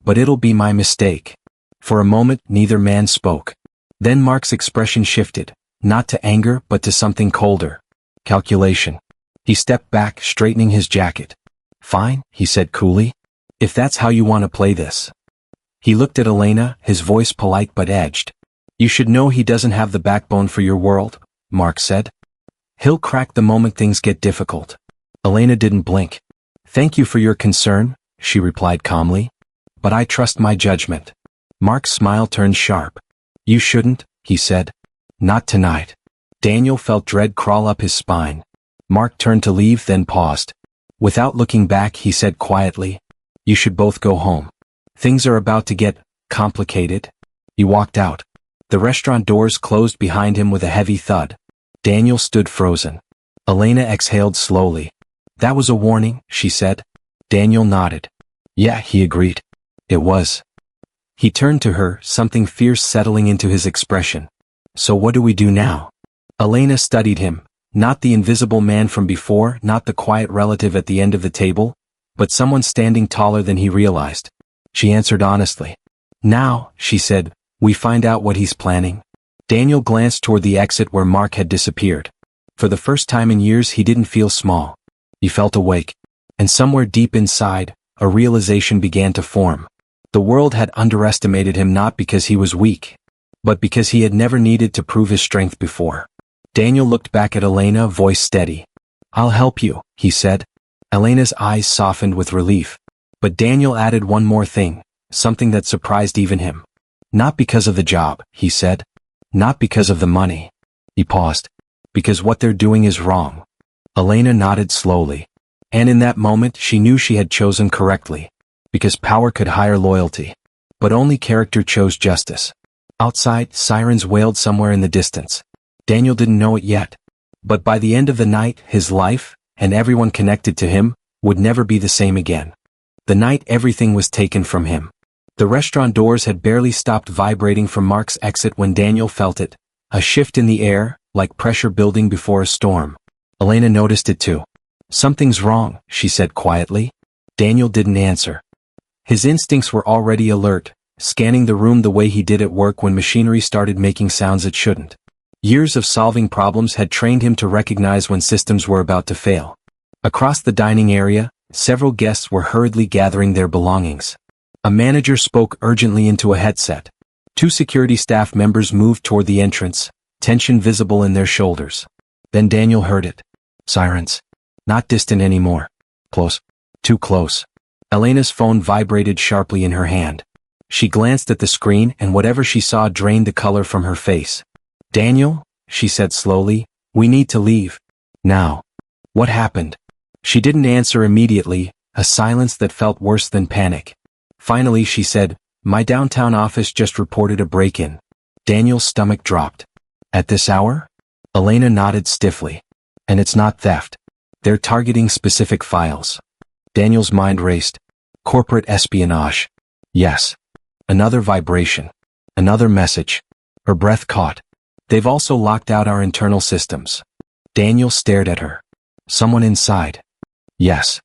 But it'll be my mistake. For a moment, neither man spoke. Then Mark's expression shifted, not to anger but to something colder. Calculation. He stepped back, straightening his jacket. Fine, he said coolly. If that's how you want to play this. He looked at Elena, his voice polite but edged. You should know he doesn't have the backbone for your world, Mark said. He'll crack the moment things get difficult. Elena didn't blink. Thank you for your concern, she replied calmly. But I trust my judgment. Mark's smile turned sharp. You shouldn't, he said. Not tonight. Daniel felt dread crawl up his spine. Mark turned to leave, then paused. Without looking back, he said quietly, You should both go home. Things are about to get complicated. He walked out. The restaurant doors closed behind him with a heavy thud. Daniel stood frozen. Elena exhaled slowly. That was a warning, she said. Daniel nodded. Yeah, he agreed. It was. He turned to her, something fierce settling into his expression. So what do we do now? Elena studied him, not the invisible man from before, not the quiet relative at the end of the table, but someone standing taller than he realized. She answered honestly. Now, she said, we find out what he's planning. Daniel glanced toward the exit where Mark had disappeared. For the first time in years he didn't feel small. He felt awake. And somewhere deep inside, a realization began to form. The world had underestimated him not because he was weak, but because he had never needed to prove his strength before. Daniel looked back at Elena, voice steady. I'll help you, he said. Elena's eyes softened with relief. But Daniel added one more thing, something that surprised even him. Not because of the job, he said. Not because of the money. He paused. Because what they're doing is wrong. Elena nodded slowly. And in that moment she knew she had chosen correctly. Because power could hire loyalty. But only character chose justice. Outside, sirens wailed somewhere in the distance. Daniel didn't know it yet. But by the end of the night, his life, and everyone connected to him, would never be the same again. The night everything was taken from him. The restaurant doors had barely stopped vibrating from Mark's exit when Daniel felt it. A shift in the air, like pressure building before a storm. Elena noticed it too. Something's wrong, she said quietly. Daniel didn't answer. His instincts were already alert, scanning the room the way he did at work when machinery started making sounds it shouldn't. Years of solving problems had trained him to recognize when systems were about to fail. Across the dining area, several guests were hurriedly gathering their belongings. A manager spoke urgently into a headset. 2 security staff members moved toward the entrance, tension visible in their shoulders. Then Daniel heard it. Sirens. Not distant anymore. Close. Too close. Elena's phone vibrated sharply in her hand. She glanced at the screen and whatever she saw drained the color from her face. Daniel, she said slowly, we need to leave. Now. What happened? She didn't answer immediately, a silence that felt worse than panic. Finally she said, my downtown office just reported a break-in. Daniel's stomach dropped. At this hour? Elena nodded stiffly. And it's not theft. They're targeting specific files. Daniel's mind raced. Corporate espionage. Yes. Another vibration. Another message. Her breath caught. They've also locked out our internal systems. Daniel stared at her. Someone inside. Yes.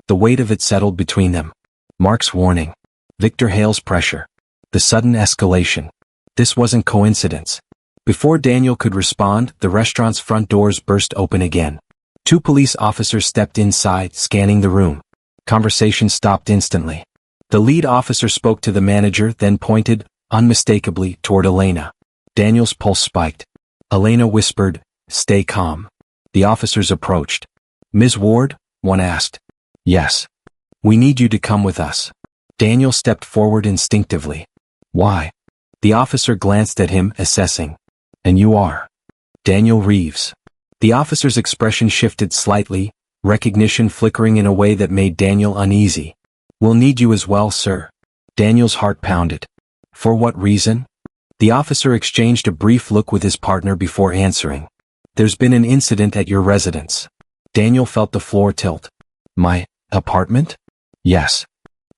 The weight of it settled between them. Mark's warning. Victor Hale's pressure. The sudden escalation. This wasn't coincidence. Before Daniel could respond, the restaurant's front doors burst open again. 2 police officers stepped inside, scanning the room. Conversation stopped instantly. The lead officer spoke to the manager, then pointed, unmistakably, toward Elena. Daniel's pulse spiked. Elena whispered, "Stay calm." The officers approached. "Ms. Ward?" one asked. "Yes. We need you to come with us." Daniel stepped forward instinctively. "Why?" The officer glanced at him, assessing. "And you are?" "Daniel Reeves." The officer's expression shifted slightly, recognition flickering in a way that made Daniel uneasy. "We'll need you as well, sir." Daniel's heart pounded. "For what reason?" The officer exchanged a brief look with his partner before answering. "There's been an incident at your residence." Daniel felt the floor tilt. "My apartment?" "Yes."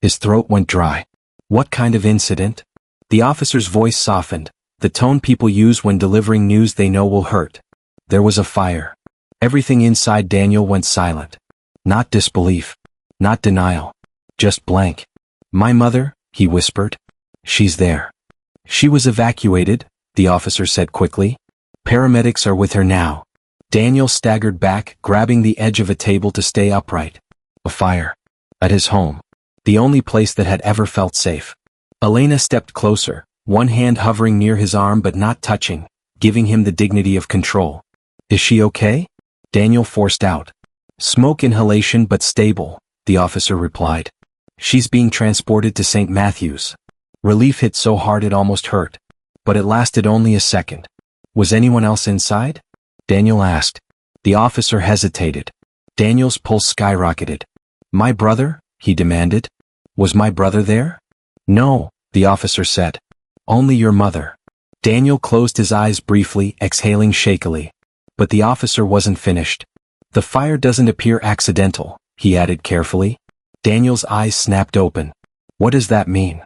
His throat went dry. "What kind of incident?" The officer's voice softened, the tone people use when delivering news they know will hurt. "There was a fire." Everything inside Daniel went silent. Not disbelief. Not denial. Just blank. "My mother," he whispered. "She's there." "She was evacuated," the officer said quickly. "Paramedics are with her now." Daniel staggered back, grabbing the edge of a table to stay upright. A fire. At his home. The only place that had ever felt safe. Elena stepped closer, one hand hovering near his arm but not touching, giving him the dignity of control. "Is she okay?" Daniel forced out. "Smoke inhalation but stable," the officer replied. "She's being transported to St. Matthew's." Relief hit so hard it almost hurt. But it lasted only a second. "Was anyone else inside?" Daniel asked. The officer hesitated. Daniel's pulse skyrocketed. "My brother?" he demanded. "Was my brother there?" "No," the officer said. "Only your mother." Daniel closed his eyes briefly, exhaling shakily. But the officer wasn't finished. "The fire doesn't appear accidental," he added carefully. Daniel's eyes snapped open. "What does that mean?"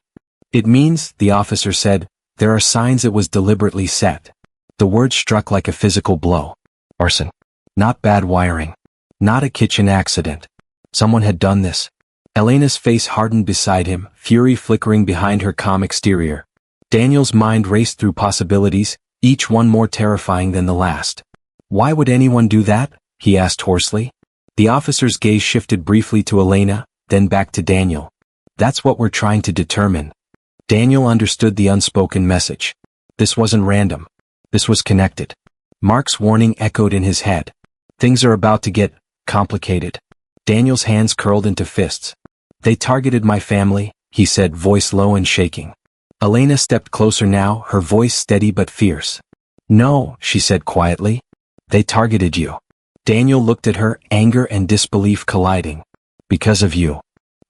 "It means," the officer said, "there are signs it was deliberately set." The word struck like a physical blow. Arson. Not bad wiring. Not a kitchen accident. Someone had done this. Elena's face hardened beside him, fury flickering behind her calm exterior. Daniel's mind raced through possibilities, each one more terrifying than the last. "Why would anyone do that?" he asked hoarsely. The officer's gaze shifted briefly to Elena, then back to Daniel. "That's what we're trying to determine." Daniel understood the unspoken message. This wasn't random. This was connected. Mark's warning echoed in his head. Things are about to get complicated. Daniel's hands curled into fists. "They targeted my family," he said, voice low and shaking. Elena stepped closer now, her voice steady but fierce. "No," she said quietly. "They targeted you." Daniel looked at her, anger and disbelief colliding. "Because of you."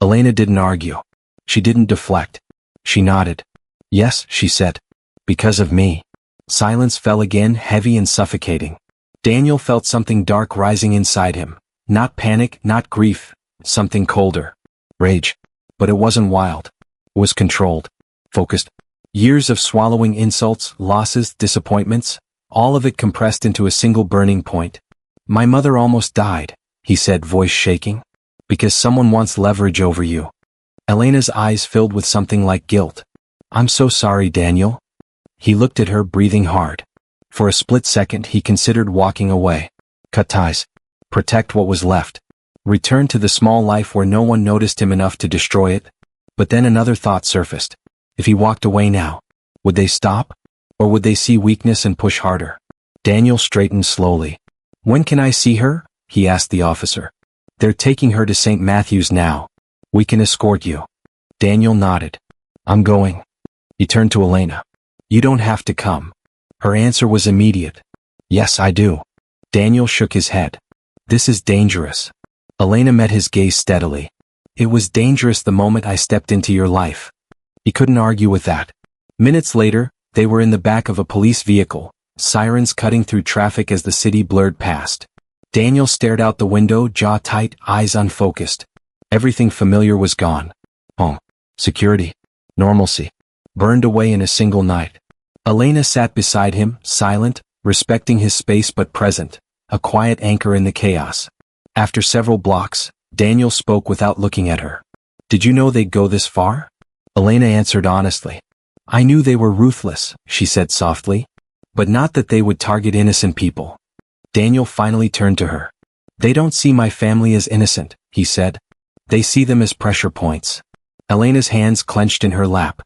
Elena didn't argue. She didn't deflect. She nodded. "Yes," she said. "Because of me." Silence fell again, heavy and suffocating. Daniel felt something dark rising inside him. Not panic, not grief, something colder. Rage. But it wasn't wild. It was controlled. Focused. Years of swallowing insults, losses, disappointments, all of it compressed into a single burning point. "My mother almost died," he said, voice shaking. "Because someone wants leverage over you." Elena's eyes filled with something like guilt. "I'm so sorry, Daniel." He looked at her, breathing hard. For a split second he considered walking away. Cut ties. Protect what was left. Return to the small life where no one noticed him enough to destroy it. But then another thought surfaced. If he walked away now, would they stop? Or would they see weakness and push harder? Daniel straightened slowly. "When can I see her?" he asked the officer. "They're taking her to St. Matthew's now. We can escort you." Daniel nodded. "I'm going." He turned to Elena. "You don't have to come." Her answer was immediate. "Yes, I do." Daniel shook his head. "This is dangerous." Elena met his gaze steadily. "It was dangerous the moment I stepped into your life." He couldn't argue with that. Minutes later, they were in the back of a police vehicle, sirens cutting through traffic as the city blurred past. Daniel stared out the window, jaw tight, eyes unfocused. Everything familiar was gone. Home. Security. Normalcy. Burned away in a single night. Elena sat beside him, silent, respecting his space but present, a quiet anchor in the chaos. After several blocks, Daniel spoke without looking at her. Did you know they'd go this far? Elena answered honestly. I knew they were ruthless, she said softly. But not that they would target innocent people. Daniel finally turned to her. They don't see my family as innocent, he said. They see them as pressure points. Elena's hands clenched in her lap.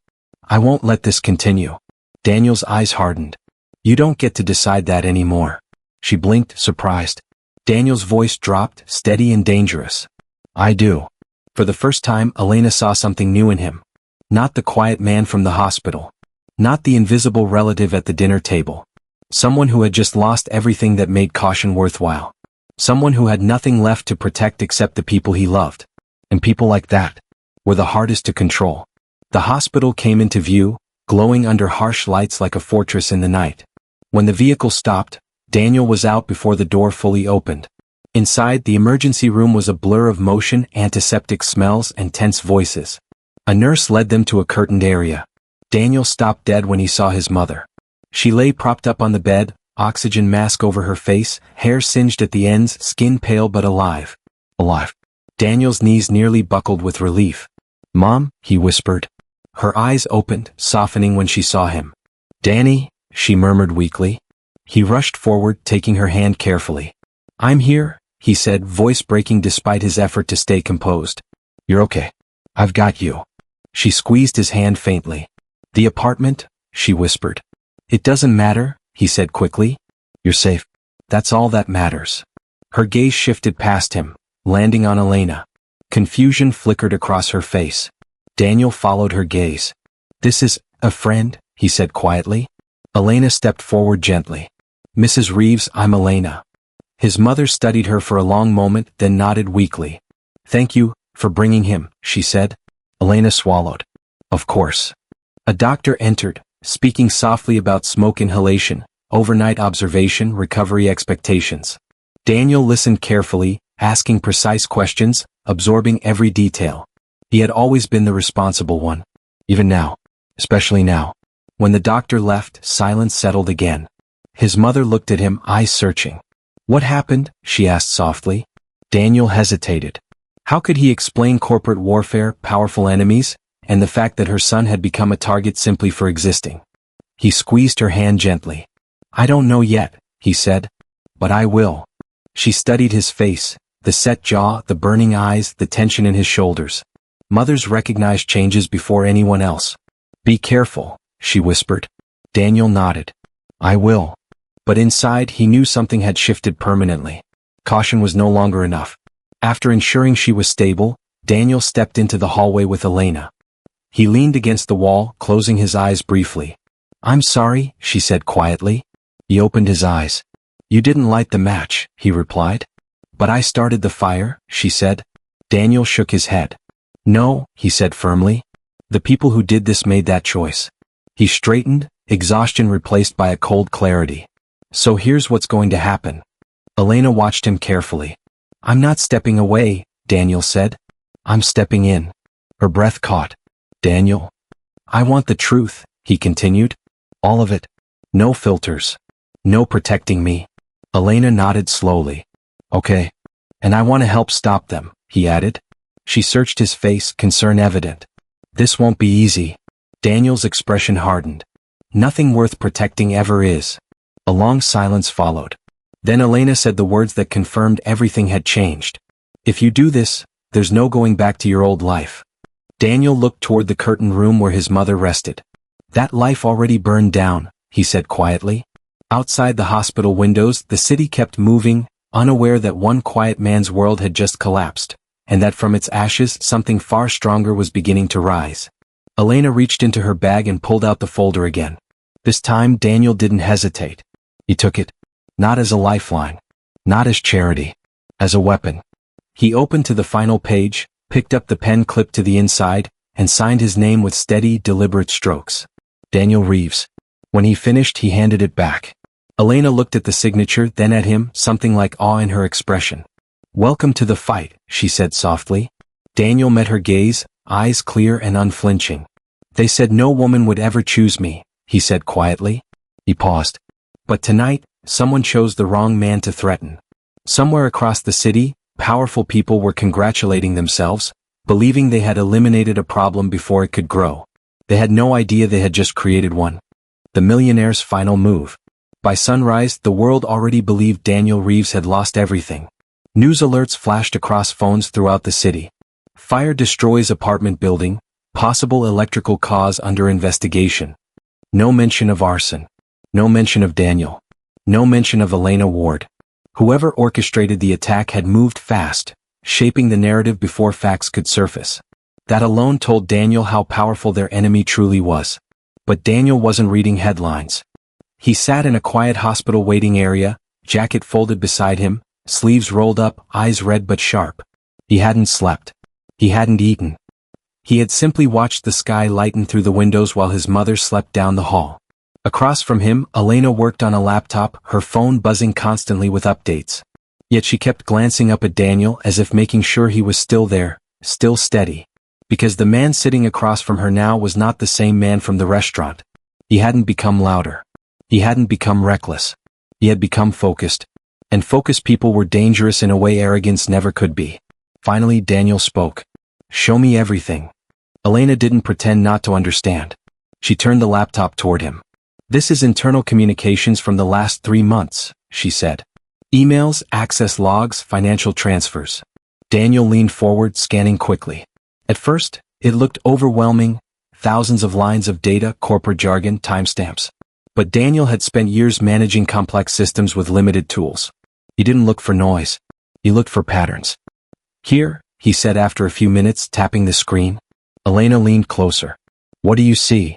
I won't let this continue. Daniel's eyes hardened. You don't get to decide that anymore. She blinked, surprised. Daniel's voice dropped, steady and dangerous. I do. For the first time, Elena saw something new in him. Not the quiet man from the hospital. Not the invisible relative at the dinner table. Someone who had just lost everything that made caution worthwhile. Someone who had nothing left to protect except the people he loved. And people like that were the hardest to control. The hospital came into view, glowing under harsh lights like a fortress in the night. When the vehicle stopped, Daniel was out before the door fully opened. Inside, the emergency room was a blur of motion, antiseptic smells, and tense voices. A nurse led them to a curtained area. Daniel stopped dead when he saw his mother. She lay propped up on the bed, oxygen mask over her face, hair singed at the ends, skin pale but alive. Alive. Daniel's knees nearly buckled with relief. Mom, he whispered. Her eyes opened, softening when she saw him. Danny, she murmured weakly. He rushed forward, taking her hand carefully. I'm here, he said, voice breaking despite his effort to stay composed. You're okay. I've got you. She squeezed his hand faintly. The apartment, she whispered. It doesn't matter, he said quickly. You're safe. That's all that matters. Her gaze shifted past him, landing on Elena. Confusion flickered across her face. Daniel followed her gaze. This is a friend, he said quietly. Elena stepped forward gently. Mrs. Reeves, I'm Elena. His mother studied her for a long moment, then nodded weakly. Thank you for bringing him, she said. Elena swallowed. Of course. A doctor entered, speaking softly about smoke inhalation, overnight observation, recovery expectations. Daniel listened carefully, asking precise questions, absorbing every detail. He had always been the responsible one. Even now. Especially now. When the doctor left, silence settled again. His mother looked at him, eyes searching. What happened? She asked softly. Daniel hesitated. How could he explain corporate warfare, powerful enemies, and the fact that her son had become a target simply for existing? He squeezed her hand gently. I don't know yet, he said. But I will. She studied his face, the set jaw, the burning eyes, the tension in his shoulders. Mothers recognize changes before anyone else. Be careful, she whispered. Daniel nodded. I will. But inside he knew something had shifted permanently. Caution was no longer enough. After ensuring she was stable, Daniel stepped into the hallway with Elena. He leaned against the wall, closing his eyes briefly. I'm sorry, she said quietly. He opened his eyes. You didn't light the match, he replied. But I started the fire, she said. Daniel shook his head. No, he said firmly. The people who did this made that choice. He straightened, exhaustion replaced by a cold clarity. So here's what's going to happen. Elena watched him carefully. I'm not stepping away, Daniel said. I'm stepping in. Her breath caught. Daniel. I want the truth, he continued. All of it. No filters. No protecting me. Elena nodded slowly. Okay. And I want to help stop them, he added. She searched his face, concern evident. This won't be easy. Daniel's expression hardened. Nothing worth protecting ever is. A long silence followed. Then Elena said the words that confirmed everything had changed. If you do this, there's no going back to your old life. Daniel looked toward the curtained room where his mother rested. That life already burned down, he said quietly. Outside the hospital windows, the city kept moving, unaware that one quiet man's world had just collapsed, and that from its ashes something far stronger was beginning to rise. Elena reached into her bag and pulled out the folder again. This time Daniel didn't hesitate. He took it. Not as a lifeline. Not as charity. As a weapon. He opened to the final page, picked up the pen clipped to the inside, and signed his name with steady, deliberate strokes. Daniel Reeves. When he finished, he handed it back. Elena looked at the signature, then at him, something like awe in her expression. Welcome to the fight, she said softly. Daniel met her gaze, eyes clear and unflinching. They said no woman would ever choose me, he said quietly. He paused. But tonight, someone chose the wrong man to threaten. Somewhere across the city, powerful people were congratulating themselves, believing they had eliminated a problem before it could grow. They had no idea they had just created one. The Millionaire's final move. By sunrise, the world already believed Daniel Reeves had lost everything. News alerts flashed across phones throughout the city. Fire destroys apartment building, possible electrical cause under investigation. No mention of arson. No mention of Daniel. No mention of Elena Ward. Whoever orchestrated the attack had moved fast, shaping the narrative before facts could surface. That alone told Daniel how powerful their enemy truly was. But Daniel wasn't reading headlines. He sat in a quiet hospital waiting area, jacket folded beside him, sleeves rolled up, eyes red but sharp. He hadn't slept. He hadn't eaten. He had simply watched the sky lighten through the windows while his mother slept down the hall. Across from him, Elena worked on a laptop, her phone buzzing constantly with updates. Yet she kept glancing up at Daniel as if making sure he was still there, still steady. Because the man sitting across from her now was not the same man from the restaurant. He hadn't become louder. He hadn't become reckless. He had become focused. And focused people were dangerous in a way arrogance never could be. Finally, Daniel spoke. "Show me everything." Elena didn't pretend not to understand. She turned the laptop toward him. "This is internal communications from the last 3 months, she said. Emails, access logs, financial transfers. Daniel leaned forward, scanning quickly. At first, it looked overwhelming, thousands of lines of data, corporate jargon, timestamps. But Daniel had spent years managing complex systems with limited tools. He didn't look for noise. He looked for patterns. "Here," he said after a few minutes, tapping the screen. Elena leaned closer. "What do you see?"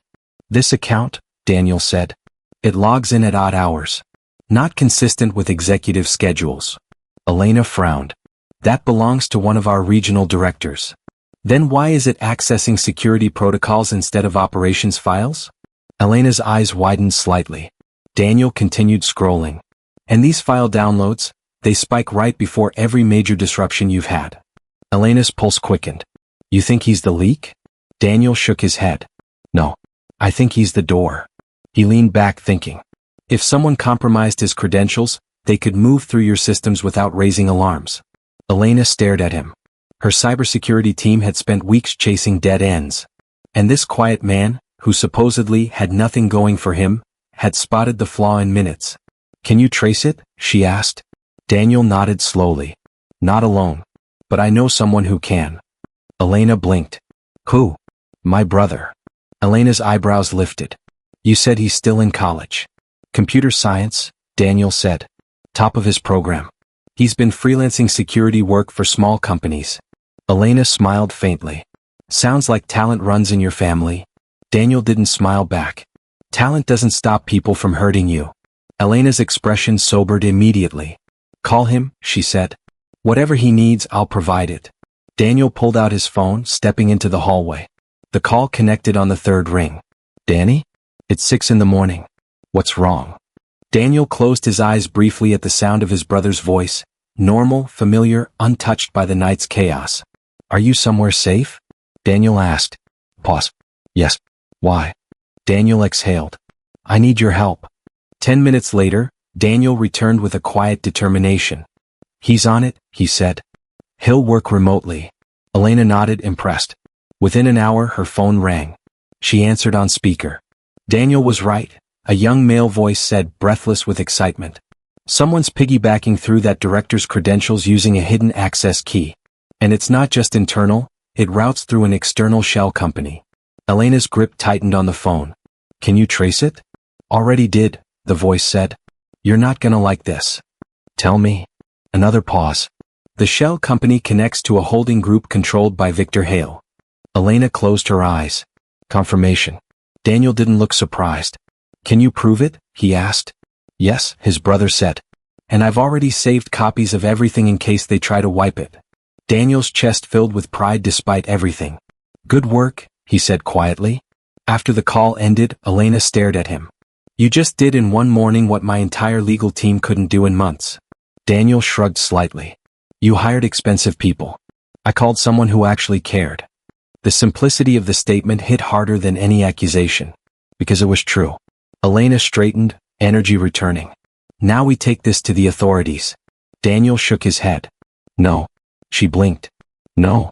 "This account," Daniel said. "It logs in at odd hours. Not consistent with executive schedules." Elena frowned. "That belongs to one of our regional directors." "Then why is it accessing security protocols instead of operations files?" Elena's eyes widened slightly. Daniel continued scrolling. "And these file downloads, they spike right before every major disruption you've had." Elena's pulse quickened. "You think he's the leak?" Daniel shook his head. "No. I think he's the door." He leaned back thinking. If someone compromised his credentials, they could move through your systems without raising alarms. Elena stared at him. Her cybersecurity team had spent weeks chasing dead ends. And this quiet man, who supposedly had nothing going for him, had spotted the flaw in minutes. "Can you trace it?" she asked. Daniel nodded slowly. "Not alone. But I know someone who can." Elena blinked. "Who?" "My brother." Elena's eyebrows lifted. "You said he's still in college." "Computer science," Daniel said. "Top of his program. He's been freelancing security work for small companies." Elena smiled faintly. "Sounds like talent runs in your family." Daniel didn't smile back. "Talent doesn't stop people from hurting you." Elena's expression sobered immediately. "Call him," she said. "Whatever he needs, I'll provide it." Daniel pulled out his phone, stepping into the hallway. The call connected on the third ring. "Danny? It's 6 in the morning. What's wrong?" Daniel closed his eyes briefly at the sound of his brother's voice, normal, familiar, untouched by the night's chaos. "Are you somewhere safe?" Daniel asked. Pause. "Yes. Why?" Daniel exhaled. "I need your help." 10 minutes later, Daniel returned with a quiet determination. "He's on it," he said. "He'll work remotely." Elena nodded, impressed. Within an hour, her phone rang. She answered on speaker. Daniel was right, a young male voice said, breathless with excitement. "Someone's piggybacking through that director's credentials using a hidden access key. And it's not just internal, it routes through an external shell company." Elena's grip tightened on the phone. "Can you trace it?" "Already did," the voice said. "You're not gonna like this." "Tell me." Another pause. "The shell company connects to a holding group controlled by Victor Hale." Elena closed her eyes. Confirmation. Daniel didn't look surprised. "Can you prove it?" he asked. "Yes," his brother said. "And I've already saved copies of everything in case they try to wipe it." Daniel's chest filled with pride despite everything. "Good work," he said quietly. After the call ended, Elena stared at him. "You just did in one morning what my entire legal team couldn't do in months." Daniel shrugged slightly. "You hired expensive people. I called someone who actually cared." The simplicity of the statement hit harder than any accusation. Because it was true. Elena straightened, energy returning. "Now we take this to the authorities." Daniel shook his head. "No. She blinked. No.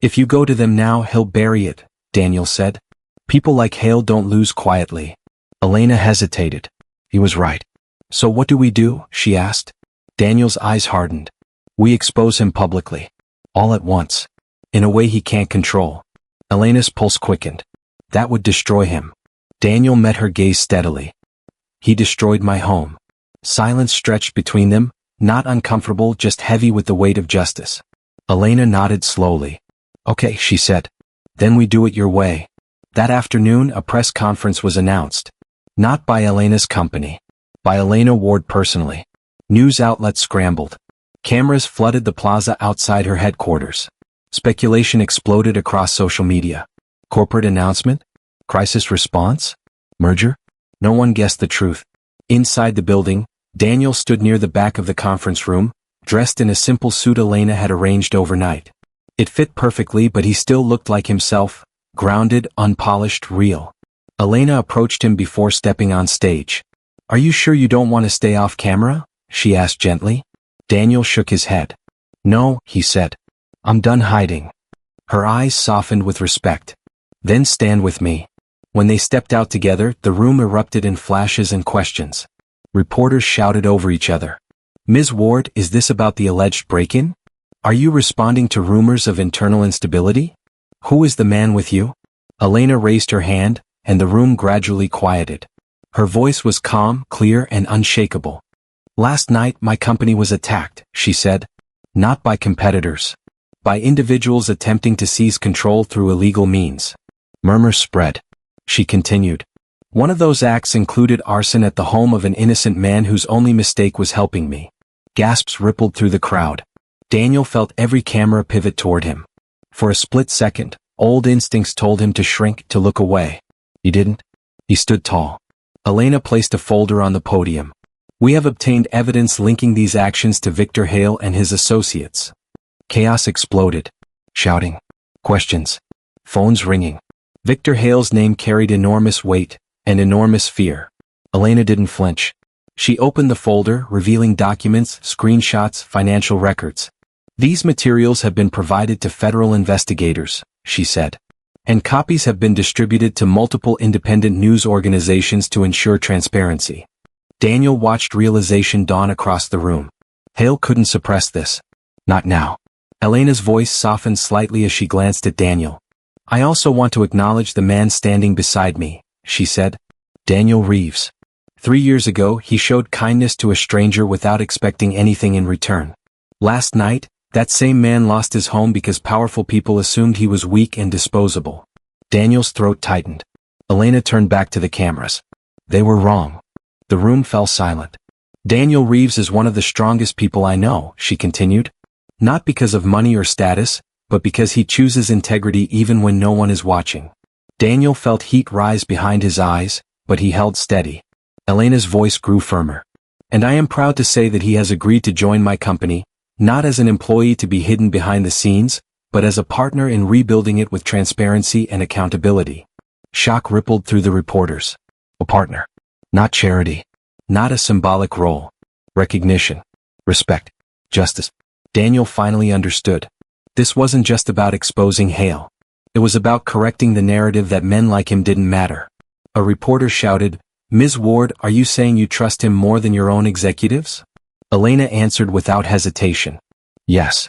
If you go to them now, he'll bury it, Daniel said. People like Hale don't lose quietly. Elena hesitated. He was right. So what do we do? She asked. Daniel's eyes hardened. We expose him publicly. All at once. In a way he can't control. Elena's pulse quickened. That would destroy him. Daniel met her gaze steadily. He destroyed my home. Silence stretched between them, not uncomfortable, just heavy with the weight of justice. Elena nodded slowly. Okay, she said. Then we do it your way. That afternoon, a press conference was announced. Not by Elena's company. By Elena Ward personally. News outlets scrambled. Cameras flooded the plaza outside her headquarters. Speculation exploded across social media. Corporate announcement? Crisis response? Merger? No one guessed the truth. Inside the building, Daniel stood near the back of the conference room, dressed in a simple suit Elena had arranged overnight. It fit perfectly, but he still looked like himself, grounded, unpolished, real. Elena approached him before stepping on stage. Are you sure you don't want to stay off camera? She asked gently. Daniel shook his head. No, he said. I'm done hiding. Her eyes softened with respect. Then stand with me. When they stepped out together, the room erupted in flashes and questions. Reporters shouted over each other. Ms. Ward, is this about the alleged break-in? Are you responding to rumors of internal instability? Who is the man with you? Elena raised her hand, and the room gradually quieted. Her voice was calm, clear, and unshakable. Last night my company was attacked, she said. Not by competitors. By individuals attempting to seize control through illegal means. Murmurs spread. She continued. One of those acts included arson at the home of an innocent man whose only mistake was helping me. Gasps rippled through the crowd. Daniel felt every camera pivot toward him. For a split second, old instincts told him to shrink, to look away. He didn't. He stood tall. Elena placed a folder on the podium. We have obtained evidence linking these actions to Victor Hale and his associates. Chaos exploded. Shouting. Questions. Phones ringing. Victor Hale's name carried enormous weight, and enormous fear. Elena didn't flinch. She opened the folder, revealing documents, screenshots, financial records. These materials have been provided to federal investigators, she said. And copies have been distributed to multiple independent news organizations to ensure transparency. Daniel watched realization dawn across the room. Hale couldn't suppress this. Not now. Elena's voice softened slightly as she glanced at Daniel. I also want to acknowledge the man standing beside me, she said. Daniel Reeves. 3 years ago, he showed kindness to a stranger without expecting anything in return. Last night, that same man lost his home because powerful people assumed he was weak and disposable. Daniel's throat tightened. Elena turned back to the cameras. They were wrong. The room fell silent. Daniel Reeves is one of the strongest people I know, she continued. Not because of money or status, but because he chooses integrity even when no one is watching. Daniel felt heat rise behind his eyes, but he held steady. Elena's voice grew firmer. And I am proud to say that he has agreed to join my company, not as an employee to be hidden behind the scenes, but as a partner in rebuilding it with transparency and accountability. Shock rippled through the reporters. A partner. Not charity. Not a symbolic role. Recognition. Respect. Justice. Daniel finally understood. This wasn't just about exposing Hale. It was about correcting the narrative that men like him didn't matter. A reporter shouted, Ms. Ward, are you saying you trust him more than your own executives? Elena answered without hesitation. Yes.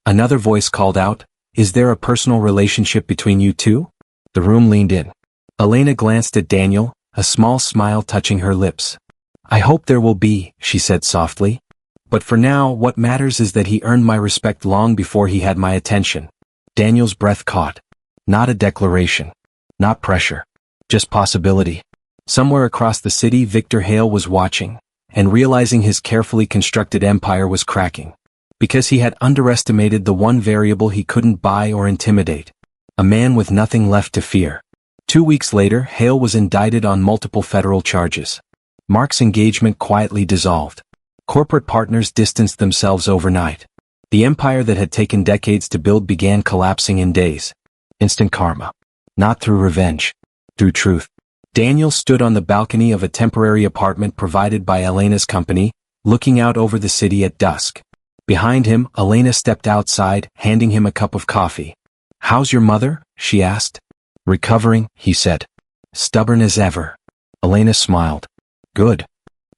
Another voice called out, Is there a personal relationship between you two? The room leaned in. Elena glanced at Daniel, a small smile touching her lips. I hope there will be, she said softly. But for now, what matters is that he earned my respect long before he had my attention. Daniel's breath caught. Not a declaration. Not pressure. Just possibility. Somewhere across the city, Victor Hale was watching, and realizing his carefully constructed empire was cracking. Because he had underestimated the one variable he couldn't buy or intimidate. A man with nothing left to fear. 2 weeks later, Hale was indicted on multiple federal charges. Mark's engagement quietly dissolved. Corporate partners distanced themselves overnight. The empire that had taken decades to build began collapsing in days. Instant karma. Not through revenge. Through truth. Daniel stood on the balcony of a temporary apartment provided by Elena's company, looking out over the city at dusk. Behind him, Elena stepped outside, handing him a cup of coffee. "How's your mother?" she asked. "Recovering," he said. "Stubborn as ever." Elena smiled. "Good."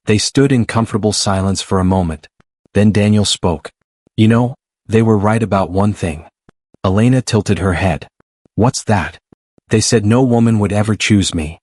They stood in comfortable silence for a moment. Then Daniel spoke. "You know, they were right about one thing." Elena tilted her head. "What's that?" "They said no woman would ever choose me."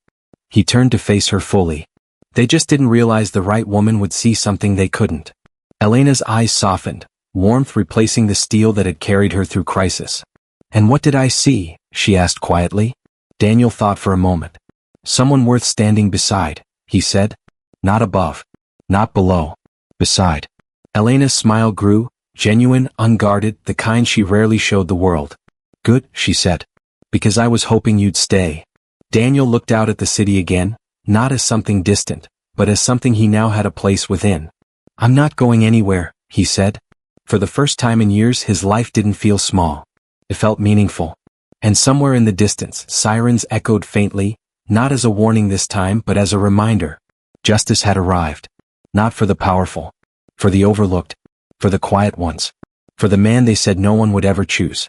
He turned to face her fully. "They just didn't realize the right woman would see something they couldn't." Elena's eyes softened, warmth replacing the steel that had carried her through crisis. "And what did I see?" she asked quietly. Daniel thought for a moment. "Someone worth standing beside," he said. "Not above. Not below. Beside." Elena's smile grew, genuine, unguarded, the kind she rarely showed the world. "Good," she said. "Because I was hoping you'd stay." Daniel looked out at the city again, not as something distant, but as something he now had a place within. "I'm not going anywhere," he said. For the first time in years his life didn't feel small. It felt meaningful. And somewhere in the distance, sirens echoed faintly, not as a warning this time but as a reminder. Justice had arrived. Not for the powerful. For the overlooked. For the quiet ones. For the man they said no one would ever choose.